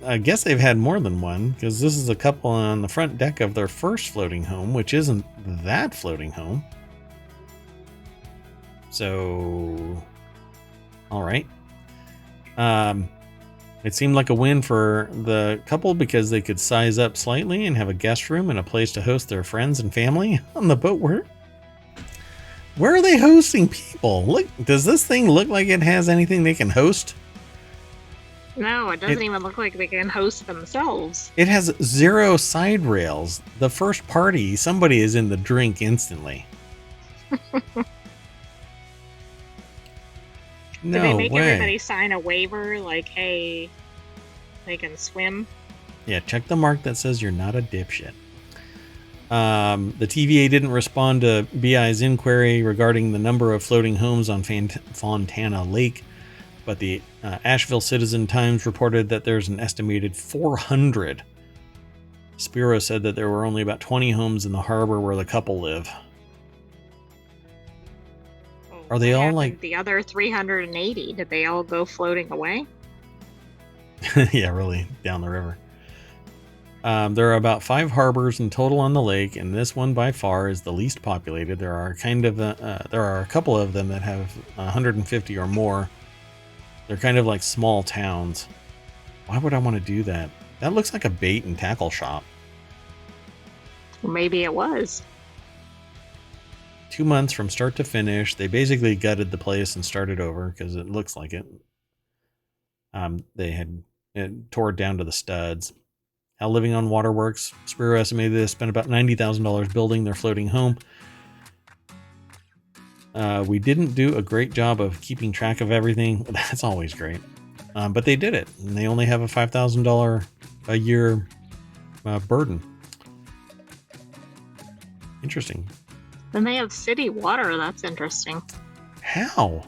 I guess they've had more than one, because this is a couple on the front deck of their first floating home, which isn't that floating home. So, all right. It seemed like a win for the couple because they could size up slightly and have a guest room and a place to host their friends and family on the boat. Where are they hosting people? Look, does this thing look like it has anything they can host? No, it doesn't even look like they can host themselves. It has 0 side rails. The first party, somebody is in the drink instantly. Did they make everybody sign a waiver like, hey, they can swim? Yeah, check the mark that says you're not a dipshit. The TVA didn't respond to BI's inquiry regarding the number of floating homes on Fontana Lake, but the Asheville Citizen-Times reported that there's an estimated 400. Spiro said that there were only about 20 homes in the harbor where the couple live. Are they all like the other 380? Did they all go floating away? yeah, really down the river. There are about 5 harbors in total on the lake, and this one by far is the least populated. There are a couple of them that have 150 or more. They're kind of like small towns. Why would I want to do that? That looks like a bait and tackle shop. Well, maybe it was. 2 months from start to finish. They basically gutted the place and started over because it looks like it. They had tore it down to the studs. How living on water works. Spiro estimated they spent about $90,000 building their floating home. We didn't do a great job of keeping track of everything. That's always great. But they did it. And they only have a $5,000 a year burden. Interesting. Then they have city water. That's interesting. How?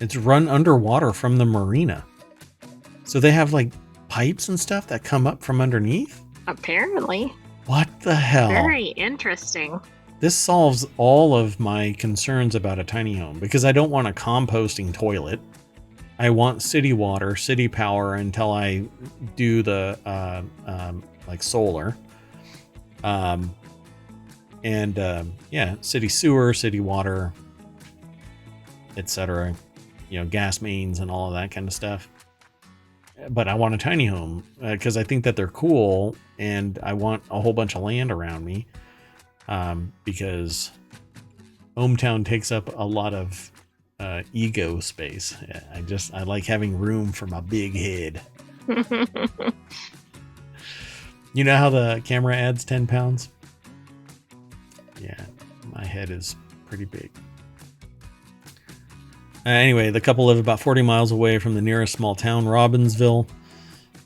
It's run underwater from the marina. So they have like pipes and stuff that come up from underneath? Apparently. What the hell? Very interesting. This solves all of my concerns about a tiny home because I don't want a composting toilet. I want city water, city power until I do the like solar. City sewer, city water, etc. Gas mains and all of that kind of stuff. But I want a tiny home because I think that they're cool, and I want a whole bunch of land around me because ohmTown takes up a lot of ego space. I like having room for my big head. You know how the camera adds 10 pounds? Yeah, my head is pretty big. Anyway, the couple live about 40 miles away from the nearest small town, Robbinsville.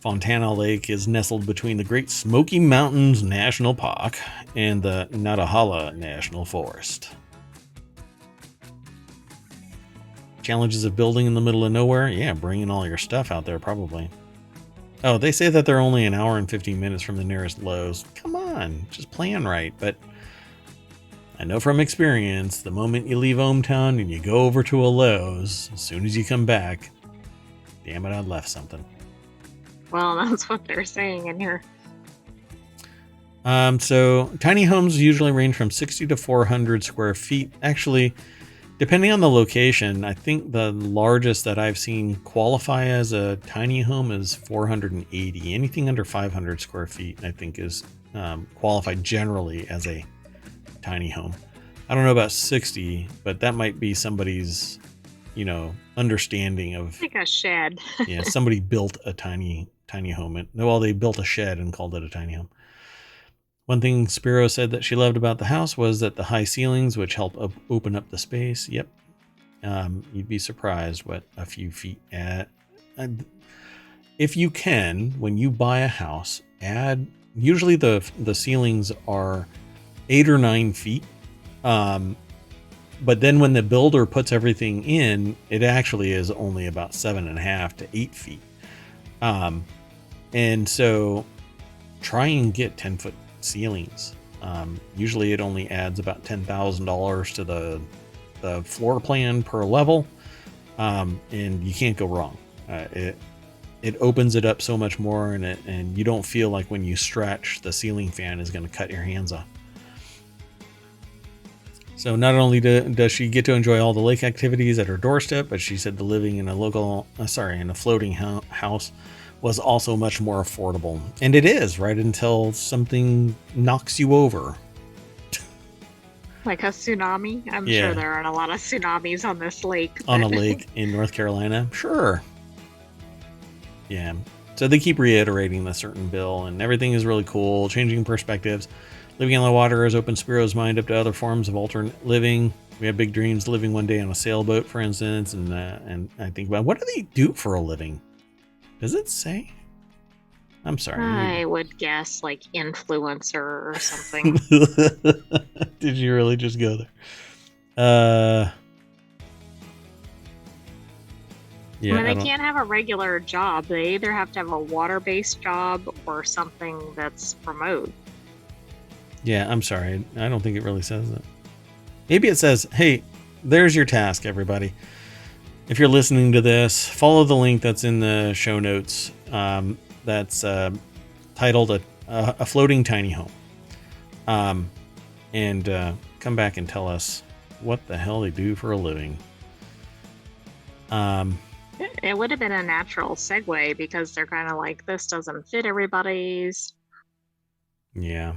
Fontana Lake is nestled between the Great Smoky Mountains National Park and the Natahala National Forest. Challenges of building in the middle of nowhere? Yeah, bringing all your stuff out there, probably. Oh, they say that they're only an hour and 15 minutes from the nearest Lowe's. Come on, just plan right. But I know from experience, the moment you leave ohmTown and you go over to a Lowe's, as soon as you come back, damn it, I left something. Well, that's what they're saying in here. So tiny homes usually range from 60 to 400 square feet. Actually, depending on the location, I think the largest that I've seen qualify as a tiny home is 480. Anything under 500 square feet, I think, is qualified generally as a tiny home. I don't know about 60, but that might be somebody's, understanding of like a shed. Yeah, somebody built a tiny home. They built a shed and called it a tiny home. One thing Spiro said that she loved about the house was that the high ceilings, which help open up the space. Yep. You'd be surprised what a few feet add. If you can, when you buy a house, usually the ceilings are 8 or 9 feet. But then when the builder puts everything in, it actually is only about 7.5 to 8 feet. And so try and get 10-foot ceilings. Usually it only adds about $10,000 to the floor plan per level. And you can't go wrong. It opens it up so much more, and you don't feel like when you stretch, the ceiling fan is going to cut your hands off. So not only does she get to enjoy all the lake activities at her doorstep, but she said the living in a floating house was also much more affordable. And it is, right until something knocks you over. Like a tsunami? I'm sure there aren't a lot of tsunamis on this lake. On a lake in North Carolina? Sure. Yeah. So they keep reiterating the certain bill, and everything is really cool, changing perspectives. Living on the water has opened Spiro's mind up to other forms of alternate living. We have big dreams living one day on a sailboat, for instance, and I think about, what do they do for a living? Does it say? I'm sorry. I would guess like influencer or something. Did you really just go there? Yeah, I mean, they can't have a regular job. They either have to have a water-based job or something that's remote. Yeah, I'm sorry. I don't think it really says that. Maybe it says, hey, there's your task, everybody. If you're listening to this, follow the link that's in the show notes. That's titled a Floating Tiny Home. And come back and tell us what the hell they do for a living. It would have been a natural segue because they're kind of like, this doesn't fit everybody's. Yeah.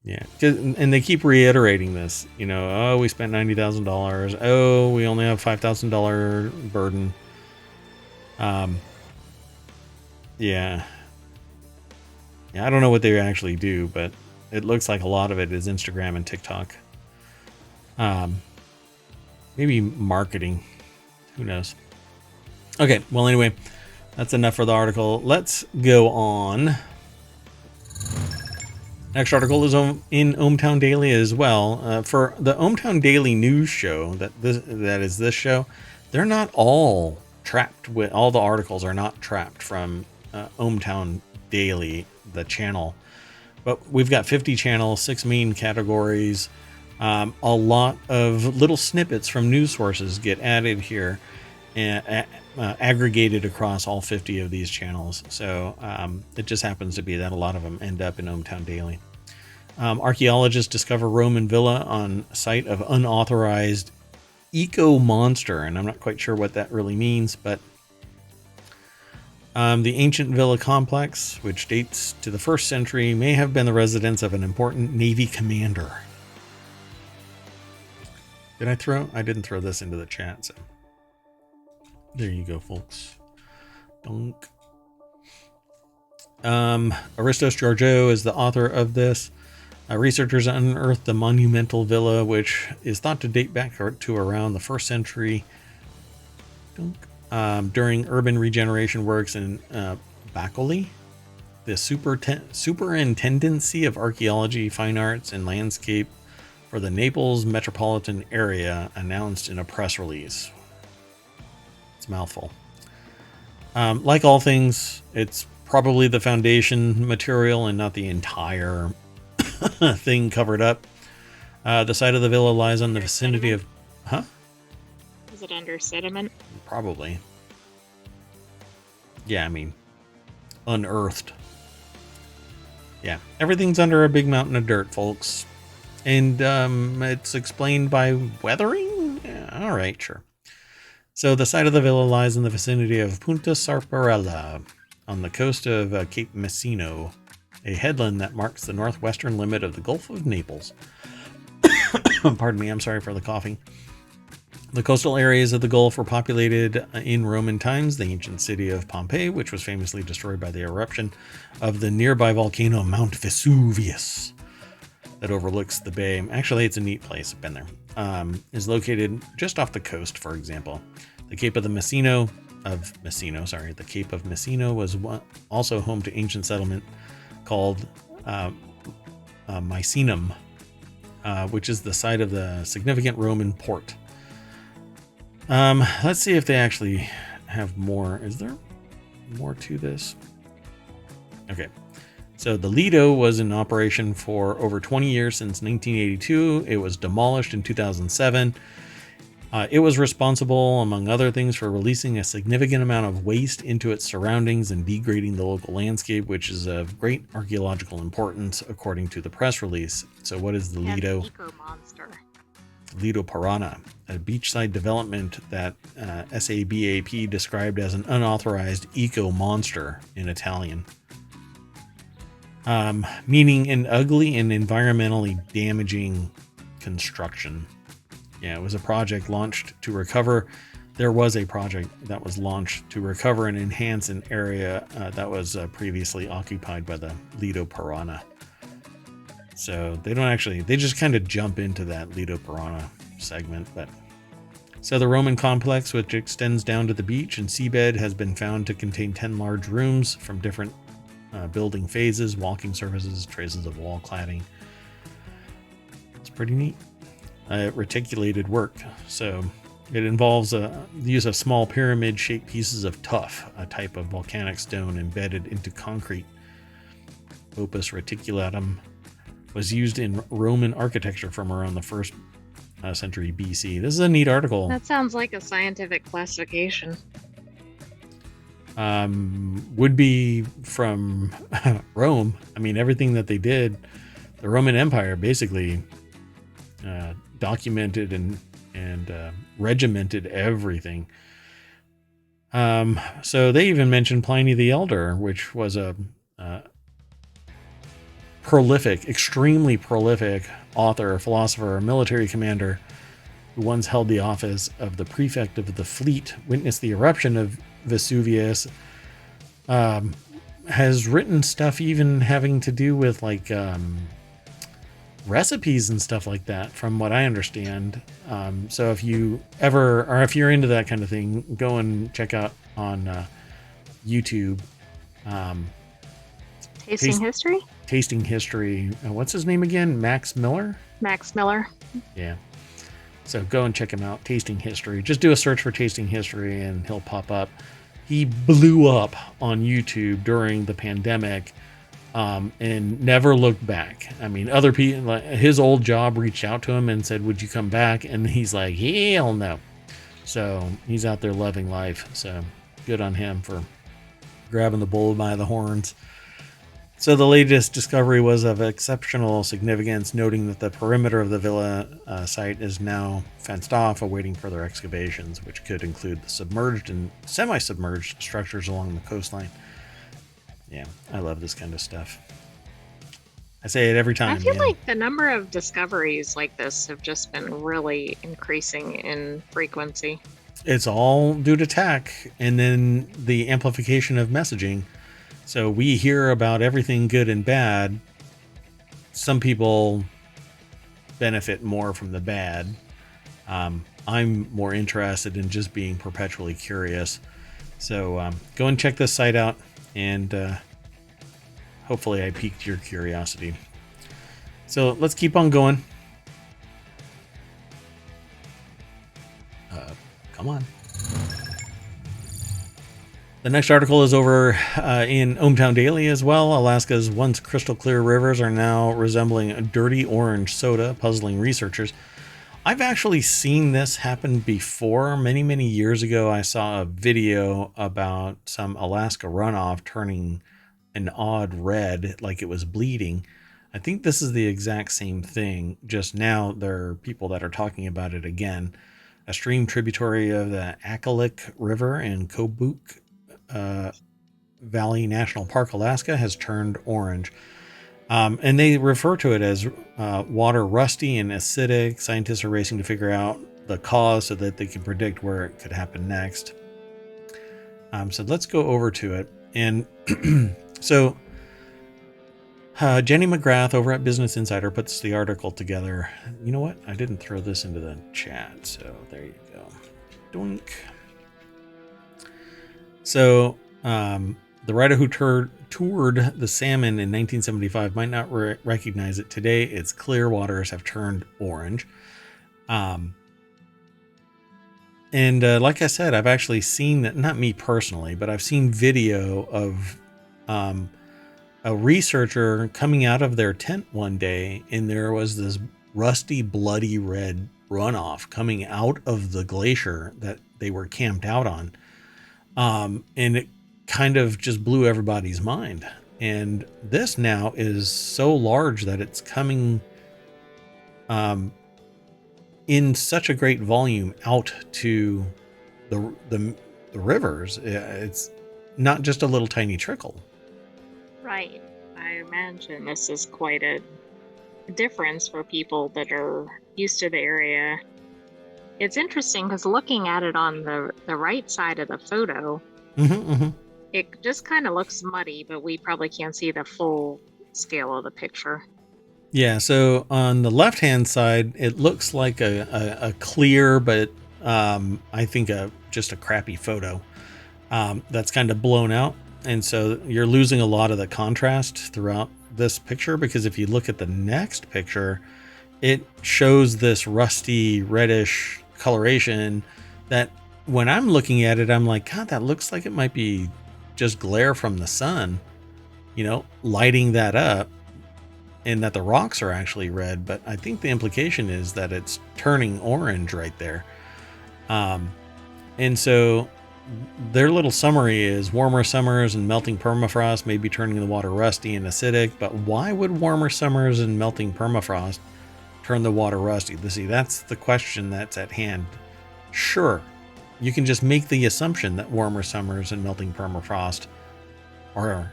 Yeah. And they keep reiterating this, oh, we spent $90,000. Oh, we only have $5,000 burden. Yeah. Yeah, I don't know what they actually do, but it looks like a lot of it is Instagram and TikTok. Maybe marketing. Who knows? Okay, well, anyway, that's enough for the article. Let's go on. Next article is in ohmTown Daily as well. For the ohmTown Daily news show, that is this show, they're not all trapped with, all the articles are not trapped from ohmTown Daily, the channel. But we've got 50 channels, 6 main categories. A lot of little snippets from news sources get added here and aggregated across all 50 of these channels. So it just happens to be that a lot of them end up in ohmTown Daily. Archaeologists discover Roman villa on site of unauthorized eco monster, and I'm not quite sure what that really means, but the ancient villa complex, which dates to the 1st century, may have been the residence of an important Navy commander. I didn't throw this into the chat, so there you go, folks. Dunk. Aristos Georgiou is the author of this. Researchers unearthed the monumental villa, which is thought to date back to around the 1st century. During urban regeneration works in Bacoli, the Superintendency of Archaeology, Fine Arts, and Landscape for the Naples metropolitan area announced in a press release. It's a mouthful. Like all things, it's probably the foundation material and not the entire thing covered up. The site of the villa lies on the vicinity of... Huh? Is it under sediment? Probably. Yeah, I mean, unearthed. Yeah, everything's under a big mountain of dirt, folks. And it's explained by weathering? Yeah, all right, sure. So the site of the villa lies in the vicinity of Punta Sarparella on the coast of Cape Messino, a headland that marks the northwestern limit of the Gulf of Naples. Pardon me, I'm sorry for the coughing. The coastal areas of the Gulf were populated in Roman times. The ancient city of Pompeii, which was famously destroyed by the eruption of the nearby volcano Mount Vesuvius that overlooks the bay. Actually, it's a neat place. I've been there. Is located just off the coast, for example. The Cape of Messino was also home to ancient settlement called Misenum, which is the site of the significant Roman port. Let's see if they actually have more. Is there more to this? Okay. So the Lido was in operation for over 20 years since 1982. It was demolished in 2007. It was responsible, among other things, for releasing a significant amount of waste into its surroundings and degrading the local landscape, which is of great archaeological importance, according to the press release. So what is the Lido? Eco monster. Lido Parana, a beachside development that SABAP described as an unauthorized eco monster in Italian. Meaning an ugly and environmentally damaging construction. Yeah, it was a project launched to recover. There was a project that was launched to recover and enhance an area that was previously occupied by the Lido Parana. So they just kind of jump into that Lido Parana segment. But so the Roman complex, which extends down to the beach and seabed, has been found to contain 10 large rooms from different building phases, walking surfaces, traces of wall cladding. It's pretty neat. Reticulated work. So it involves the use of small pyramid-shaped pieces of tuff, a type of volcanic stone embedded into concrete. opus reticulatum was used in Roman architecture from around the 1st century BC. This is a neat article. That sounds like a scientific classification. Would be from Rome. I mean, everything that they did, the Roman Empire basically documented and regimented everything. So they even mentioned Pliny the Elder, which was a prolific, extremely prolific author, philosopher, military commander who once held the office of the prefect of the fleet, witnessed the eruption of Vesuvius, has written stuff even having to do with like recipes and stuff like that, from what I understand. So if you ever, or if you're into that kind of thing, go and check out on YouTube. Tasting History? Tasting History. What's his name again? Max Miller? Max Miller. Yeah. So go and check him out. Tasting History. Just do a search for Tasting History and he'll pop up. He blew up on YouTube during the pandemic and never looked back. I mean, other people, like his old job reached out to him and said, would you come back? And he's like, hell no. So he's out there loving life. So good on him for grabbing the bull by the horns. So the latest discovery was of exceptional significance, noting that the perimeter of the villa site is now fenced off, awaiting further excavations, which could include the submerged and semi-submerged structures along the coastline. Yeah, I love this kind of stuff. I say it every time. I feel like the number of discoveries like this have just been really increasing in frequency. It's all due to tech and then the amplification of messaging. So we hear about everything good and bad. Some people benefit more from the bad. I'm more interested in just being perpetually curious. So go and check this site out, and hopefully I piqued your curiosity. So let's keep on going. Come on. The next article is over in ohmTown Daily as well. Alaska's once crystal clear rivers are now resembling a dirty orange soda, puzzling researchers. I've actually seen this happen before. Many, many years ago, I saw a video about some Alaska runoff turning an odd red, like it was bleeding. I think this is the exact same thing, just now there are people that are talking about it again. A stream tributary of the Akalik River in Kobuk Valley National Park, Alaska, has turned orange. And they refer to it as water rusty and acidic. Scientists are racing to figure out the cause so that they can predict where it could happen next. So let's go over to it. And so Jenny McGrath over at Business Insider puts the article together. You know what? I didn't throw this into the chat, so there you go. Doink. So the writer who toured the salmon in 1975 might not recognize it today. Its clear waters have turned orange. And like I said, I've actually seen that, not me personally, but I've seen video of a researcher coming out of their tent one day, and there was this rusty, bloody red runoff coming out of the glacier that they were camped out on. And it kind of just blew everybody's mind. And this now is so large that it's coming in such a great volume out to the rivers. It's not just a little tiny trickle. Right. I imagine this is quite a difference for people that are used to the area. It's interesting because looking at it on the right side of the photo, it just kind of looks muddy, but we probably can't see the full scale of the picture. Yeah, so on the left-hand side, it looks like a clear, but I think just a crappy photo that's kind of blown out. And so you're losing a lot of the contrast throughout this picture, because if you look at the next picture, it shows this rusty reddish coloration that when I'm looking at it, I'm like, God, that looks like it might be just glare from the sun. lighting that up, and that the rocks are actually red, but I think the implication is that it's turning orange right there. And so their little summary is warmer summers and melting permafrost may be turning the water rusty and acidic, but why would warmer summers and melting permafrost turn the water rusty? See, that's the question that's at hand. Sure, you can just make the assumption that warmer summers and melting permafrost are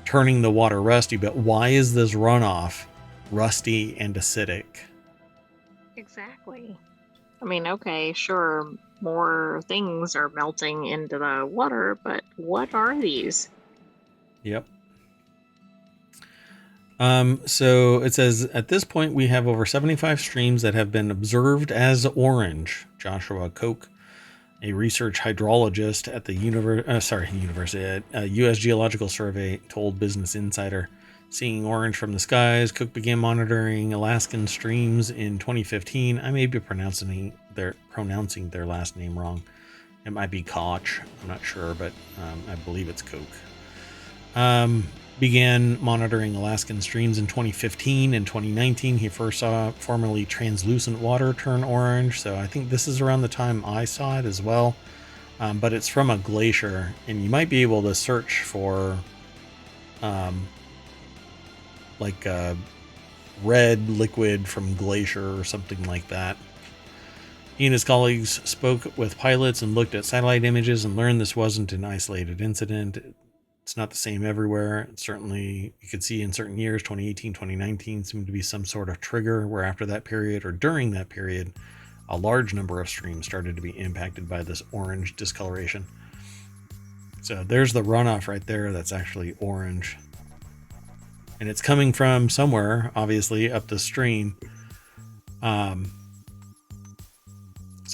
turning the water rusty, but why is this runoff rusty and acidic? Exactly. I mean, okay, sure, more things are melting into the water, but what are these? Yep. So it says, at this point, we have over 75 streams that have been observed as orange. Joshua Koch, a research hydrologist at the university at U.S. Geological Survey, told Business Insider. Seeing orange from the skies, Cook began monitoring Alaskan streams in 2015. I may be pronouncing their last name wrong. It might be Koch. I'm not sure, but I believe it's Koch. Began monitoring Alaskan streams in 2015. In 2019, he first saw formerly translucent water turn orange. So I think this is around the time I saw it as well. But it's from a glacier, and you might be able to search for like a red liquid from glacier or something like that. He and his colleagues spoke with pilots and looked at satellite images and learned this wasn't an isolated incident. It's not the same everywhere. Certainly, you could see in certain years, 2018, 2019, seemed to be some sort of trigger where after that period or during that period, a large number of streams started to be impacted by this orange discoloration. So there's the runoff right there that's actually orange. And it's coming from somewhere, obviously, up the stream. So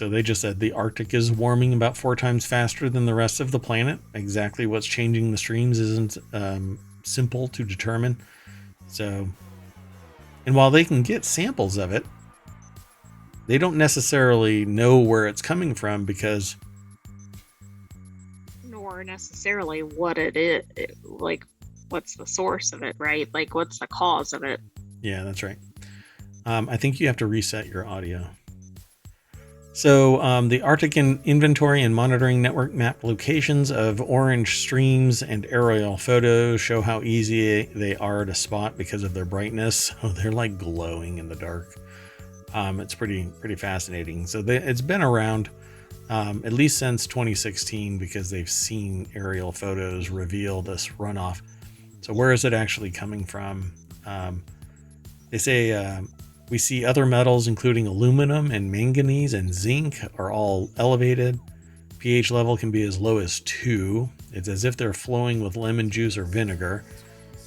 they just said the Arctic is warming about 4 times faster than the rest of the planet. Exactly what's changing the streams isn't simple to determine. So, and while they can get samples of it, they don't necessarily know where it's coming from because... Nor necessarily what it is, like what's the source of it, right? Like what's the cause of it? Yeah, that's right. I think you have to reset your audio. So the Arctic Inventory and Monitoring Network map locations of orange streams and aerial photos show how easy they are to spot because of their brightness. Oh, they're like glowing in the dark. It's pretty fascinating. So it's been around at least since 2016 because they've seen aerial photos reveal this runoff. So where is it actually coming from? They say we see other metals, including aluminum and manganese and zinc, are all elevated. pH level can be as low as 2. It's as if they're flowing with lemon juice or vinegar.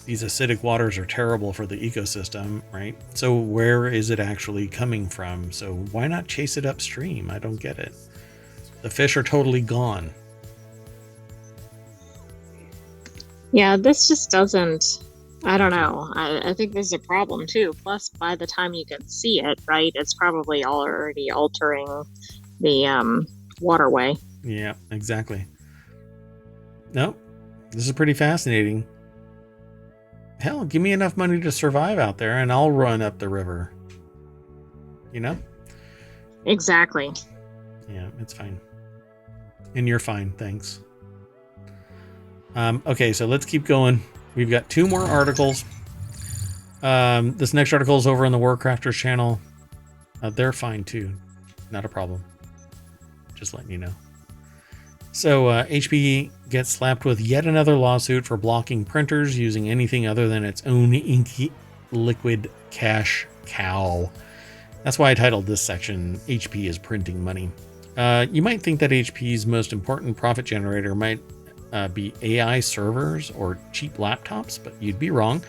These acidic waters are terrible for the ecosystem, right? So where is it actually coming from? So why not chase it upstream? I don't get it. The fish are totally gone. Yeah, this just doesn't... I don't know. I think there's a problem too. Plus, by the time you can see it, right, it's probably already altering the waterway. Yeah, exactly. No, this is pretty fascinating. Hell, give me enough money to survive out there and I'll run up the river. You know? Exactly. Yeah, it's fine. And you're fine, thanks. Okay, so let's keep going. We've got 2 more articles. This next article is over on the Warcrafters channel. They're fine too. Not a problem. Just letting you know. So HP gets slapped with yet another lawsuit for blocking printers using anything other than its own inky liquid cash cow. That's why I titled this section, HP is printing money. You might think that HP's most important profit generator might be AI servers or cheap laptops, but you'd be wrong.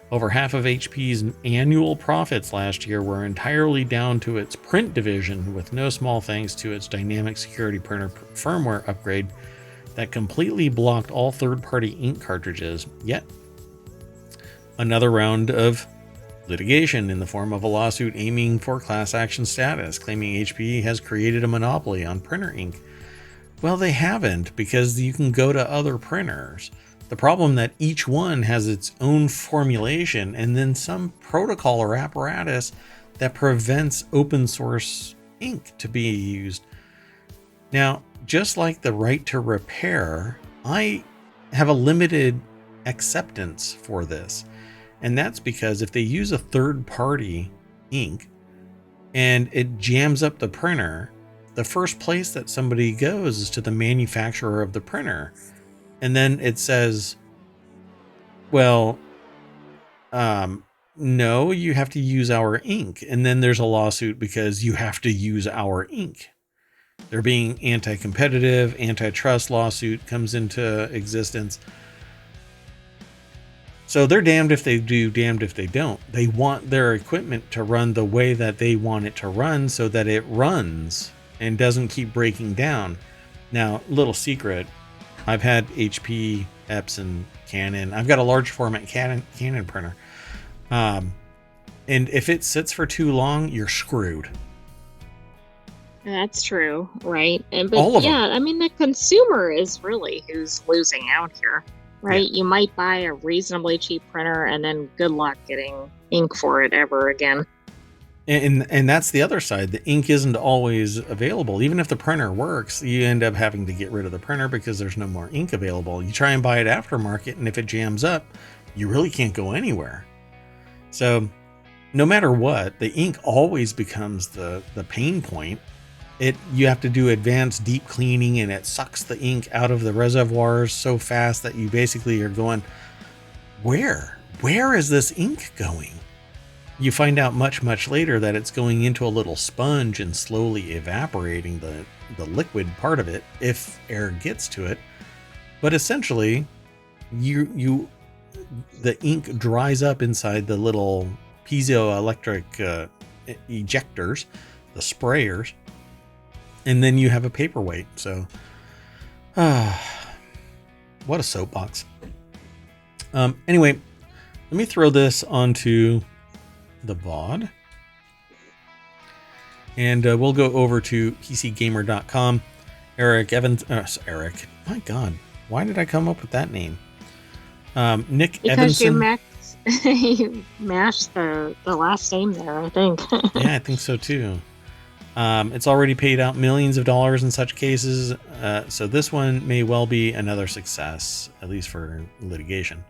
Over half of HP's annual profits last year were entirely down to its print division, with no small thanks to its dynamic security printer firmware upgrade that completely blocked all third-party ink cartridges. Yet, another round of litigation in the form of a lawsuit aiming for class action status, claiming HP has created a monopoly on printer ink. Well, they haven't, because you can go to other printers. The problem that each one has its own formulation and then some protocol or apparatus that prevents open source ink to be used. Now, just like the right to repair, I have a limited acceptance for this. And that's because if they use a third-party ink and it jams up the printer, the first place that somebody goes is to the manufacturer of the printer. And then it says, well, no, you have to use our ink. And then there's a lawsuit because you have to use our ink. They're being anti-competitive, antitrust lawsuit comes into existence. So they're damned if they do, damned if they don't. They want their equipment to run the way that they want it to run so that it runs and doesn't keep breaking down. Now, little secret, I've had HP, Epson, Canon. I've got a large format Canon printer. And if it sits for too long, you're screwed. That's true, right? But All of them. I mean, the consumer is really who's losing out here, right? Yeah. You might buy a reasonably cheap printer and then good luck getting ink for it ever again. And that's the other side. The ink isn't always available. Even if the printer works, you end up having to get rid of the printer because there's no more ink available. You try and buy it aftermarket, and if it jams up, you really can't go anywhere. So no matter what, the ink always becomes the pain point. You have to do advanced deep cleaning, and it sucks the ink out of the reservoirs so fast that you basically are going, where is this ink going? You find out much, much later that it's going into a little sponge and slowly evaporating the liquid part of it if air gets to it. But essentially, the ink dries up inside the little piezoelectric ejectors, the sprayers, and then you have a paperweight. So, what a soapbox. Anyway, let me throw this onto the VOD, and we'll go over to PCGamer.com. Eric Evans, Eric, my God, why did I come up with that name? Nick because Evanson. You mashed the last name there, I think. Yeah, I think so too. It's already paid out millions of dollars in such cases, so this one may well be another success, at least for litigation.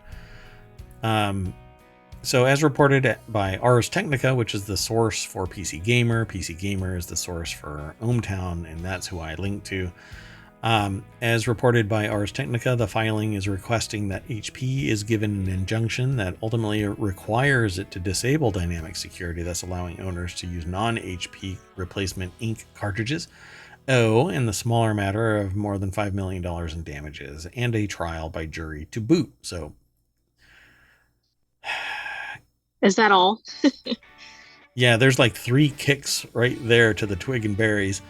So as reported by Ars Technica, which is the source for PC Gamer is the source for ohmTown, and that's who I link to. As reported by Ars Technica, the filing is requesting that HP is given an injunction that ultimately requires it to disable dynamic security, thus allowing owners to use non-HP replacement ink cartridges. In the smaller matter of more than $5 million in damages and a trial by jury to boot. So, is that all? Yeah, there's like 3 kicks right there to the twig and berries.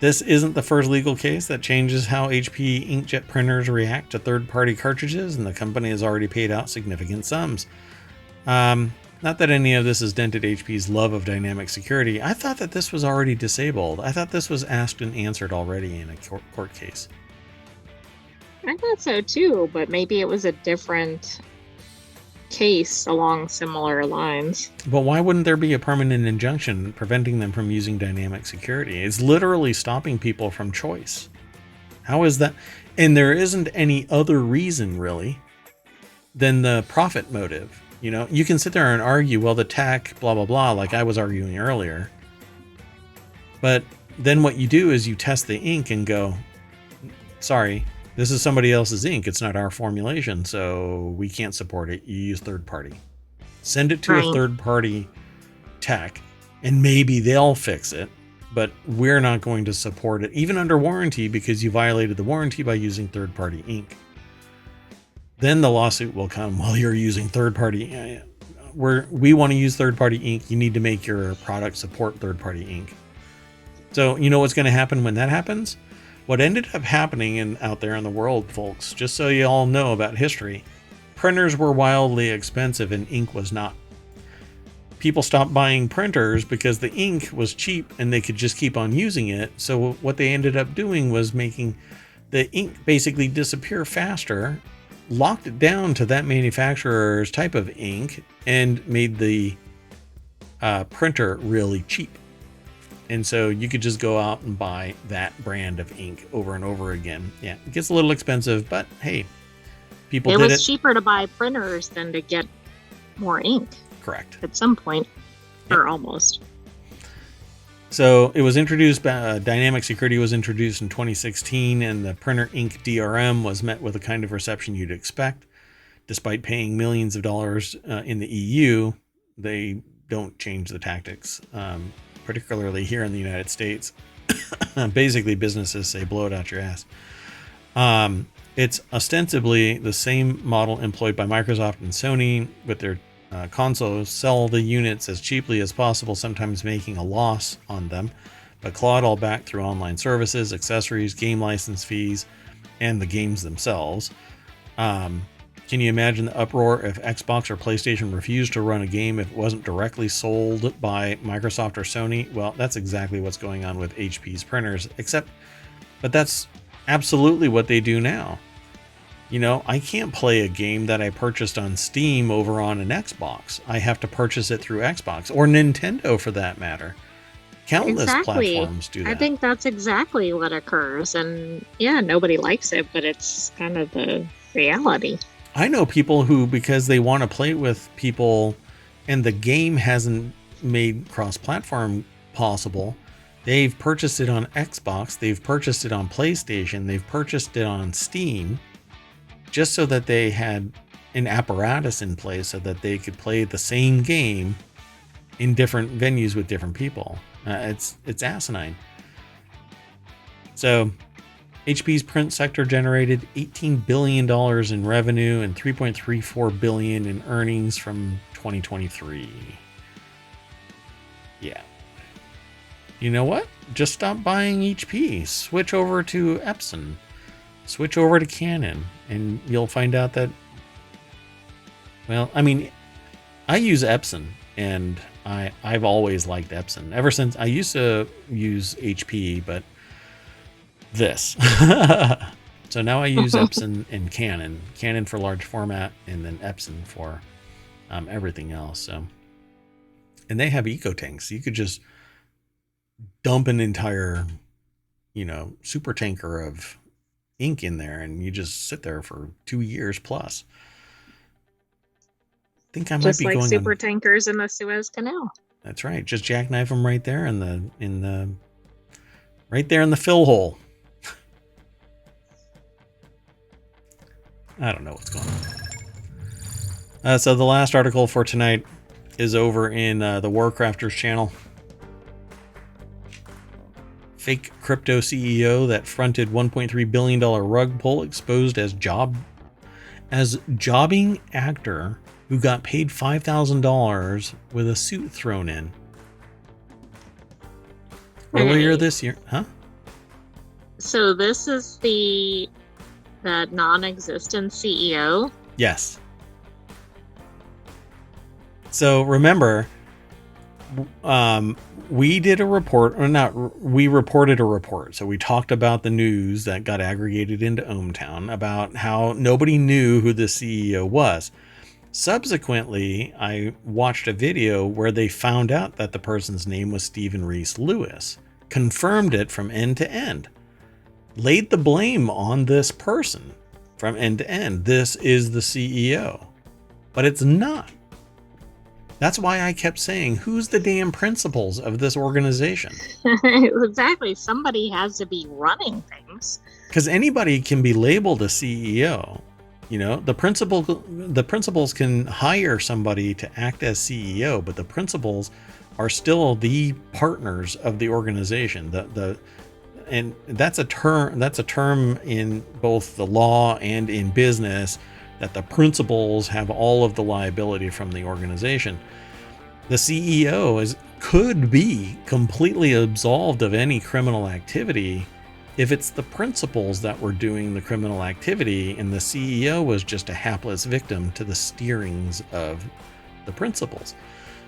This isn't the first legal case that changes how HP inkjet printers react to third-party cartridges, and the company has already paid out significant sums. Not that any of this has dented HP's love of dynamic security. I thought that this was already disabled. I thought this was asked and answered already in a court case. I thought so too, but maybe it was a different case along similar lines. But why wouldn't there be a permanent injunction preventing them from using dynamic security? It's literally stopping people from choice. How is that? And there isn't any other reason really than the profit motive. You know, you can sit there and argue, well, the tech, blah, blah, blah, like I was arguing earlier. But then what you do is you test the ink and go, sorry, this is somebody else's ink. It's not our formulation, so we can't support it. You use third party. Send it to a third party tech, and maybe they'll fix it, but we're not going to support it, even under warranty, because you violated the warranty by using third party ink. Then the lawsuit will come, well, you're using third party. We want to use third party ink. You need to make your product support third party ink. So you know what's going to happen when that happens? What ended up happening out there in the world, folks, just so you all know about history, printers were wildly expensive and ink was not. People stopped buying printers because the ink was cheap and they could just keep on using it. So what they ended up doing was making the ink basically disappear faster locked it down to that manufacturer's type of ink and made the printer really cheap. And so you could just go out and buy that brand of ink over and over again. Yeah, it gets a little expensive, but hey, people did it. It was cheaper to buy printers than to get more ink. Correct. At some point, or almost. So it was introduced, Dynamic Security was introduced in 2016, and the printer ink DRM was met with a kind of reception you'd expect. Despite paying millions of dollars in the EU, they don't change the tactics, particularly here in the United States. Basically, businesses say, blow it out your ass. It's ostensibly the same model employed by Microsoft and Sony with their consoles. Sell the units as cheaply as possible, sometimes making a loss on them, but claw it all back through online services, accessories, game license fees, and the games themselves. Can you imagine the uproar if Xbox or PlayStation refused to run a game if it wasn't directly sold by Microsoft or Sony? Well, that's exactly what's going on with HP's printers, but that's absolutely what they do now. You know, I can't play a game that I purchased on Steam over on an Xbox. I have to purchase it through Xbox or Nintendo for that matter. Countless platforms do that. I think that's exactly what occurs. And yeah, nobody likes it, but it's kind of the reality. I know people who, because they want to play with people and the game hasn't made cross-platform possible, they've purchased it on Xbox, they've purchased it on PlayStation, they've purchased it on Steam, just so that they had an apparatus in place so that they could play the same game in different venues with different people. It's asinine. So HP's print sector generated $18 billion in revenue and $3.34 billion in earnings from 2023. Yeah. You know what? Just stop buying HP. Switch over to Epson. Switch over to Canon, and you'll find out that, well, I mean, I use Epson, and I've always liked Epson. Ever since I used to use HP, but this. So now I use Epson and Canon. Canon for large format, and then Epson for everything else. So, and they have eco tanks. You could just dump an entire, super tanker of ink in there, and you just sit there for 2 years plus. I think I might be going just like super tankers in the Suez Canal. That's right. Just jackknife them right there right there in the fill hole. I don't know what's going on. So the last article for tonight is over in the Warcrafters channel. Fake crypto CEO that fronted $1.3 billion rug pull exposed as jobbing actor who got paid $5,000 with a suit thrown in. Earlier this year, huh? So this is the non-existent CEO? Yes. So remember, we did a report, or not, we reported a report. So we talked about the news that got aggregated into ohmTown about how nobody knew who the CEO was. Subsequently, I watched a video where they found out that the person's name was Stephen Reese Lewis, confirmed it from end to end, laid the blame on this person from end to end. This is the CEO, but it's not. That's why I kept saying, who's the damn principals of this organization? Exactly. Somebody has to be running things. Because anybody can be labeled a CEO. The principals can hire somebody to act as CEO, but the principals are still the partners of the organization. And that's a term in both the law and in business, that the principals have all of the liability from the organization. The CEO could be completely absolved of any criminal activity if it's the principals that were doing the criminal activity and the CEO was just a hapless victim to the steerings of the principals.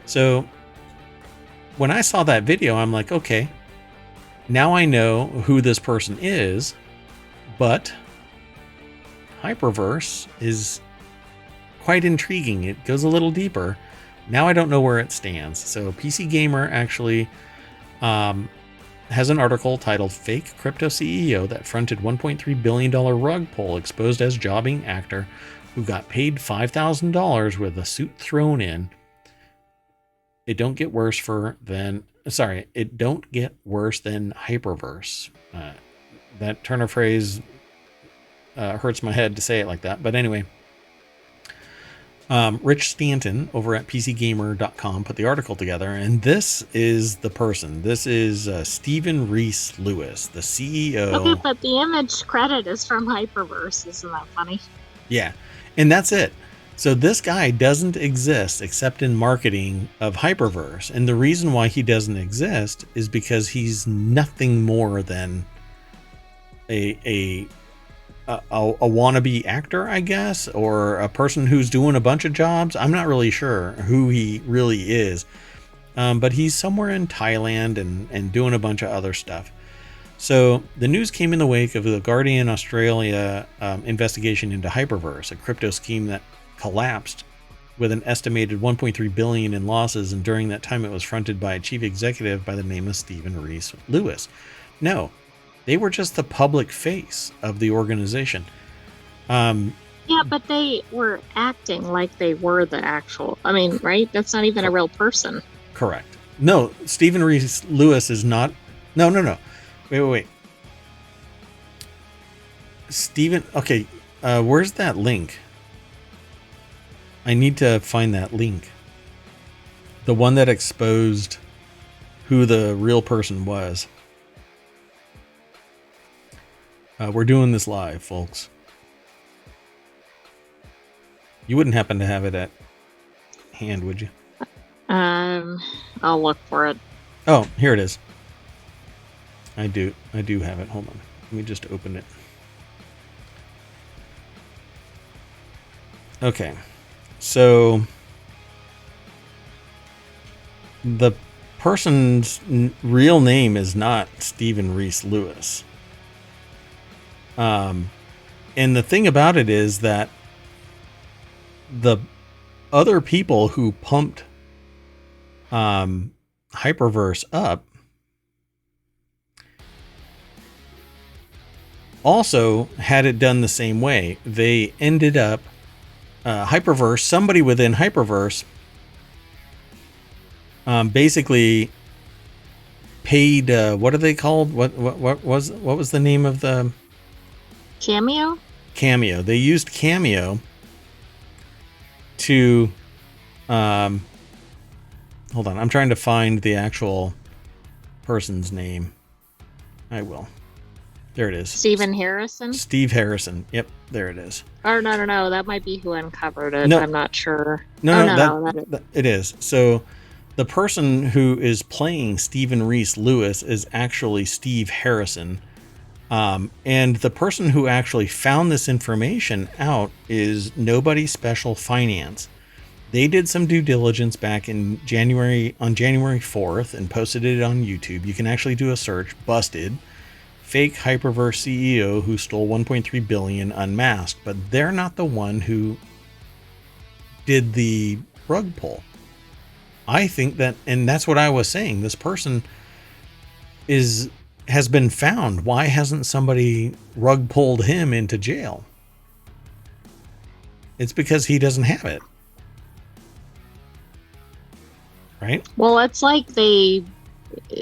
So when I saw that video, I'm like, okay, now I know who this person is, but Hyperverse is quite intriguing. It goes a little deeper. Now I don't know where it stands. So PC Gamer actually has an article titled Fake Crypto CEO That Fronted $1.3 billion Rug Pull Exposed as Jobbing Actor Who Got Paid $5,000 with a Suit Thrown In. It don't get worse than Hyperverse. That turn of phrase hurts my head to say it like that. But anyway, Rich Stanton over at PCGamer.com put the article together, and this is the person. This is Stephen Reese Lewis, the CEO. Okay, but the image credit is from Hyperverse. Isn't that funny? Yeah, and that's it. So this guy doesn't exist except in marketing of Hyperverse, and the reason why he doesn't exist is because he's nothing more than a wannabe actor, I guess, or a person who's doing a bunch of jobs. I'm not really sure who he really is, but he's somewhere in Thailand and doing a bunch of other stuff. So the news came in the wake of the Guardian Australia investigation into Hyperverse, a crypto scheme that collapsed with an estimated 1.3 billion in losses, and during that time it was fronted by a chief executive by the name of Stephen Reese Lewis. No, they were just the public face of the organization. Yeah, but they were acting like they were the actual. I mean, right? That's not even a real person. Correct. No, Stephen Reese Lewis is not. No. Wait. Stephen. Okay, where's that link? I need to find that link. The one that exposed who the real person was. We're doing this live, folks. You wouldn't happen to have it at hand, would you? I'll look for it. Oh, here it is. I do have it. Hold on. Let me just open it. Okay. So the person's real name is not Stephen Reese Lewis. And the thing about it is that the other people who pumped Hyperverse up also had it done the same way. They ended up Hyperverse, somebody within Hyperverse basically paid what are they called? What was the name of the Cameo? Cameo. They used Cameo to hold on, I'm trying to find the actual person's name. I will. There it is. Stephen Harrison? Steve Harrison. Yep, there it is. Or no. That might be who uncovered it. No. I'm not sure. No, it is. So the person who is playing Stephen Reese Lewis is actually Steve Harrison. And the person who actually found this information out is Nobody Special Finance. They did some due diligence back in January 4th and posted it on YouTube. You can actually do a search, busted, fake Hyperverse CEO who stole 1.3 billion unmasked, but they're not the one who did the rug pull. I think that, and that's what I was saying, this person has been found. Why hasn't somebody rug pulled him into jail? It's because he doesn't have it. Right? Well, it's like they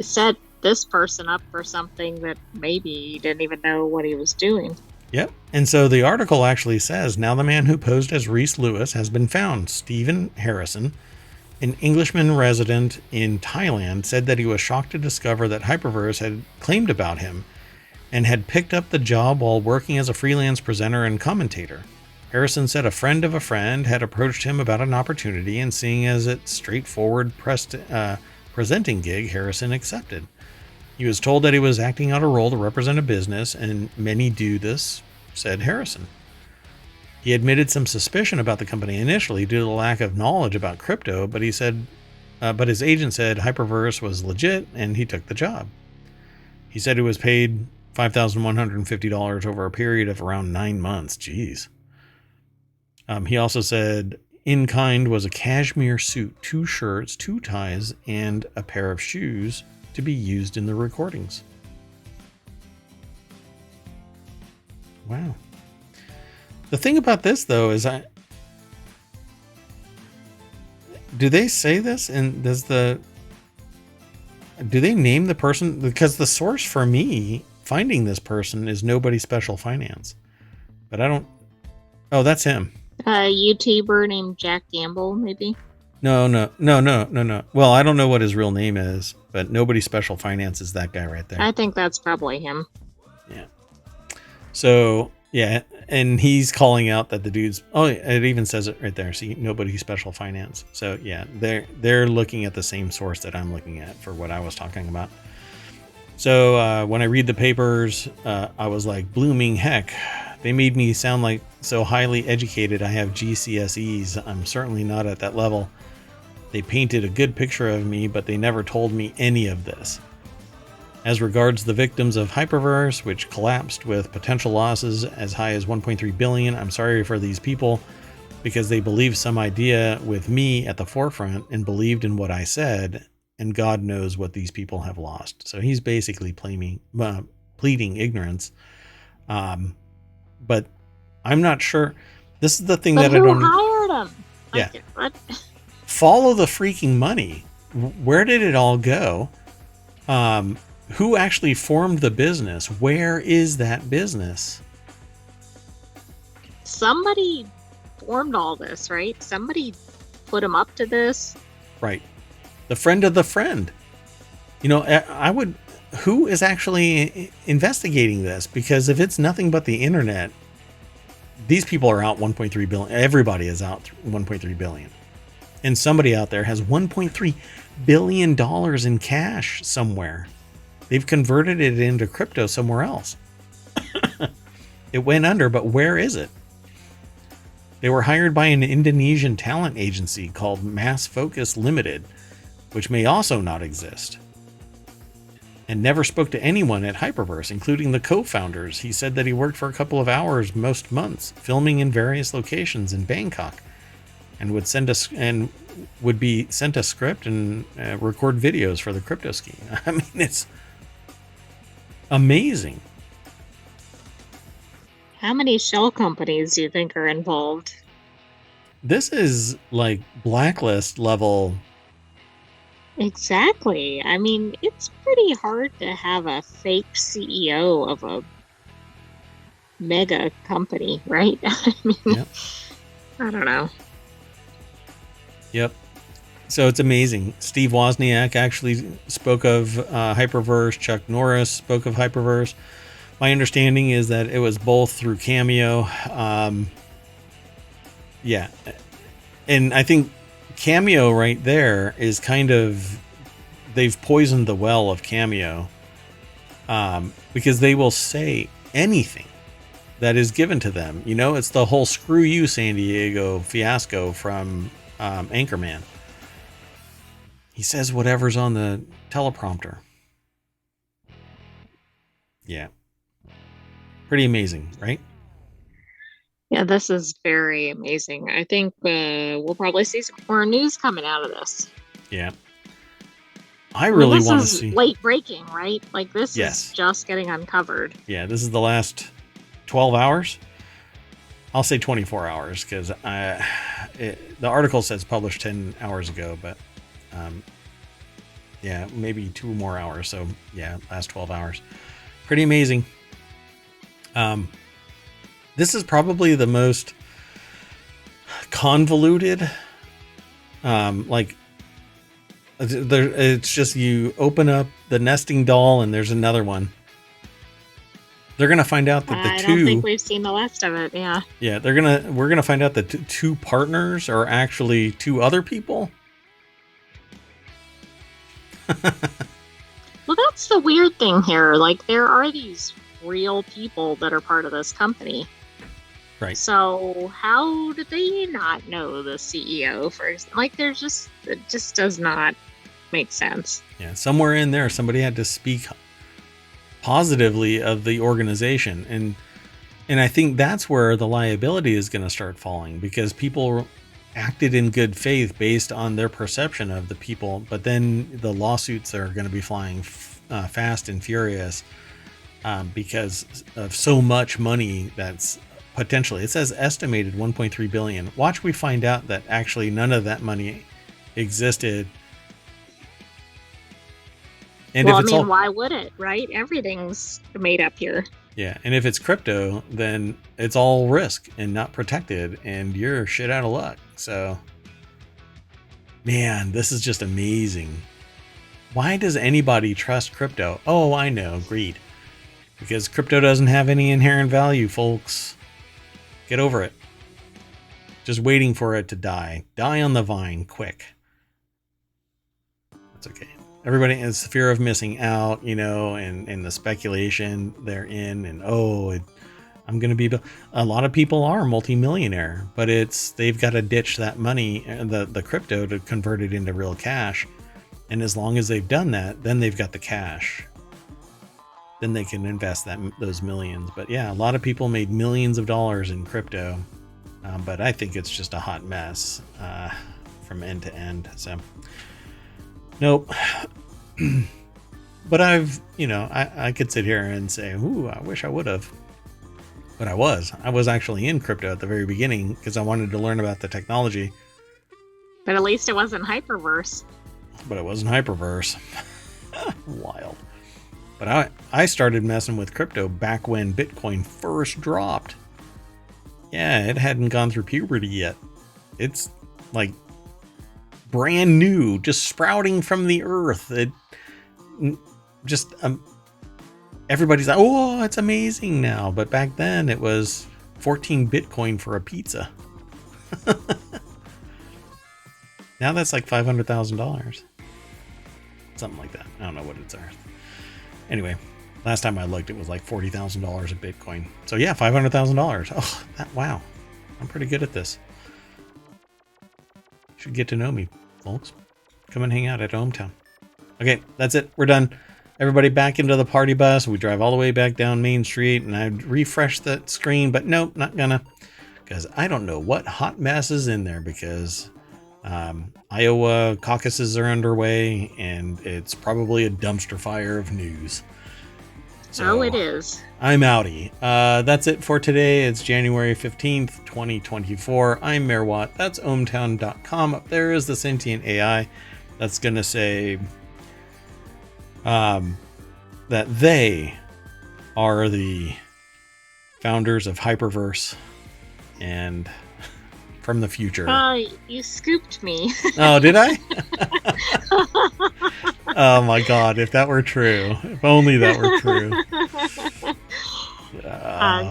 set this person up for something that maybe he didn't even know what he was doing. Yep. And so the article actually says, now the man who posed as Reese Lewis has been found. Stephen Harrison, an Englishman resident in Thailand, said that he was shocked to discover that Hyperverse had claimed about him and had picked up the job while working as a freelance presenter and commentator. Harrison said a friend of a friend had approached him about an opportunity, and seeing as its straightforward presenting gig, Harrison accepted. He was told that he was acting out a role to represent a business, and many do this, said Harrison. He admitted some suspicion about the company initially due to the lack of knowledge about crypto, but he said, but his agent said Hyperverse was legit, and he took the job. He said he was paid $5,150 over a period of around 9 months. Jeez. He also said in kind was a cashmere suit, 2 shirts, 2 ties, and a pair of shoes to be used in the recordings. Wow. The thing about this, though, is do they say this? And do they name the person? Because the source for me finding this person is Nobody Special Finance. But I don't... Oh, that's him. A YouTuber named Jack Gamble, maybe? No. Well, I don't know what his real name is, but Nobody Special Finance is that guy right there. I think that's probably him. Yeah. So, yeah, and he's calling out that the dude's... Oh, it even says it right there. See, Nobody Special Finance. So, yeah, they're looking at the same source that I'm looking at for what I was talking about. So, when I read the papers, I was like, blooming heck. They made me sound like so highly educated I have GCSEs. I'm certainly not at that level. They painted a good picture of me, but they never told me any of this. As regards the victims of Hyperverse, which collapsed with potential losses as high as 1.3 billion, I'm sorry for these people because they believed some idea with me at the forefront and believed in what I said, and God knows what these people have lost. So he's basically pleading ignorance. But I'm not sure. This is the thing that I don't... Who hired him? Yeah. What? Follow the freaking money. Where did it all go? Who actually formed the business? Where is that business? Somebody formed all this, right? Somebody put him up to this. Right. The friend of the friend. You know, I would... Who is actually investigating this? Because if it's nothing but the internet, these people are out 1.3 billion. Everybody is out 1.3 billion. And somebody out there has $1.3 billion in cash somewhere. They've converted it into crypto somewhere else. It went under, but where is it? They were hired by an Indonesian talent agency called Mass Focus Limited, which may also not exist. And never spoke to anyone at Hyperverse, including the co-founders. He said that he worked for a couple of hours most months, filming in various locations in Bangkok, and would be sent a script and record videos for the crypto scheme. I mean, it's amazing. How many shell companies do you think are involved? This is like blacklist level. Exactly. I mean, it's pretty hard to have a fake CEO of a mega company, right? I mean, yep. I don't know. Yep. So it's amazing. Steve Wozniak actually spoke of Hyperverse. Chuck Norris spoke of Hyperverse. My understanding is that it was both through Cameo. Yeah. And I think Cameo right there is kind of... They've poisoned the well of Cameo. Because they will say anything that is given to them. You know, it's the whole screw you San Diego fiasco from Anchorman. He says whatever's on the teleprompter. Yeah. Pretty amazing, right? Yeah, this is very amazing. I think we'll probably see some more news coming out of this. Yeah. I really want to see... This is late breaking, right? Like, this is just getting uncovered. Yeah, this is the last 12 hours. I'll say 24 hours, because the article says published 10 hours ago, but yeah, maybe 2 more hours. So, yeah, last 12 hours. Pretty amazing. This is probably the most convoluted, it's just you open up the nesting doll and there's another one. They're gonna find out that I don't think we've seen the last of it. Yeah. Yeah, we're gonna find out that two partners are actually 2 other people. Well, that's the weird thing here. Like, there are these real people that are part of this company. Right. So how do they not know the CEO first? Like, it just does not make sense. Yeah, somewhere in there, somebody had to speak positively of the organization. And I think that's where the liability is going to start falling, because people acted in good faith based on their perception of the people, but then the lawsuits are going to be flying fast and furious because of so much money that's potentially, it says estimated 1.3 billion. Watch, we find out that actually none of that money existed. And well, if it's why would it, right? Everything's made up here. Yeah, and if it's crypto, then it's all risk and not protected, and you're shit out of luck. So, man, this is just amazing. Why does anybody trust crypto? Oh, I know, greed. Because crypto doesn't have any inherent value, folks. Get over it. Just waiting for it to die. Die on the vine, quick. That's okay. Everybody has fear of missing out, and the speculation they're in, and I'm going to be. A lot of people are multimillionaire, but they've got to ditch that money, the crypto, to convert it into real cash. And as long as they've done that, then they've got the cash. Then they can invest those millions. But yeah, a lot of people made millions of dollars in crypto, but I think it's just a hot mess from end to end. So. Nope. But I could sit here and say, ooh, I wish I would have. But I was actually in crypto at the very beginning because I wanted to learn about the technology. But at least it wasn't hyperverse. But it wasn't hyperverse. Wild. But I started messing with crypto back when Bitcoin first dropped. Yeah, it hadn't gone through puberty yet. It's like brand new, just sprouting from the earth. It just everybody's like, oh, it's amazing now. But back then it was 14 Bitcoin for a pizza. Now that's like $500,000. Something like that. I don't know what it's worth. Anyway, last time I looked, it was like $40,000 of Bitcoin. So yeah, $500,000. Oh, wow. I'm pretty good at this. Should get to know me, folks. Come and hang out at ohmTown. Okay, that's it. We're done. Everybody back into the party bus. We drive all the way back down Main Street, and I refresh that screen, but nope, not gonna, because I don't know what hot mess is in there, because Iowa caucuses are underway, and it's probably a dumpster fire of news. So it is. I'm outie. That's it for today. It's January 15th, 2024. I'm Mayor Watt. That's ohmTown.com. Up there is the sentient AI that's going to say that they are the founders of Hyperverse and from the future. You scooped me. Oh, did I? Oh my God, if that were true. If only that were true.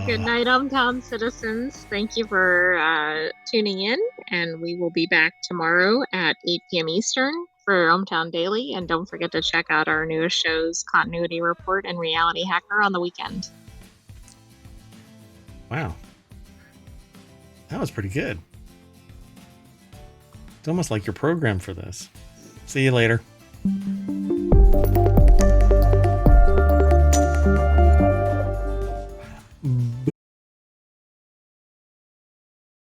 Good night, ohmTown citizens. Thank you for tuning in, and we will be back tomorrow at 8 p.m. Eastern for ohmTown Daily. And don't forget to check out our newest shows, Continuity Report and Reality Hacker, on the weekend. Wow. That was pretty good. It's almost like you're programmed for this. See you later.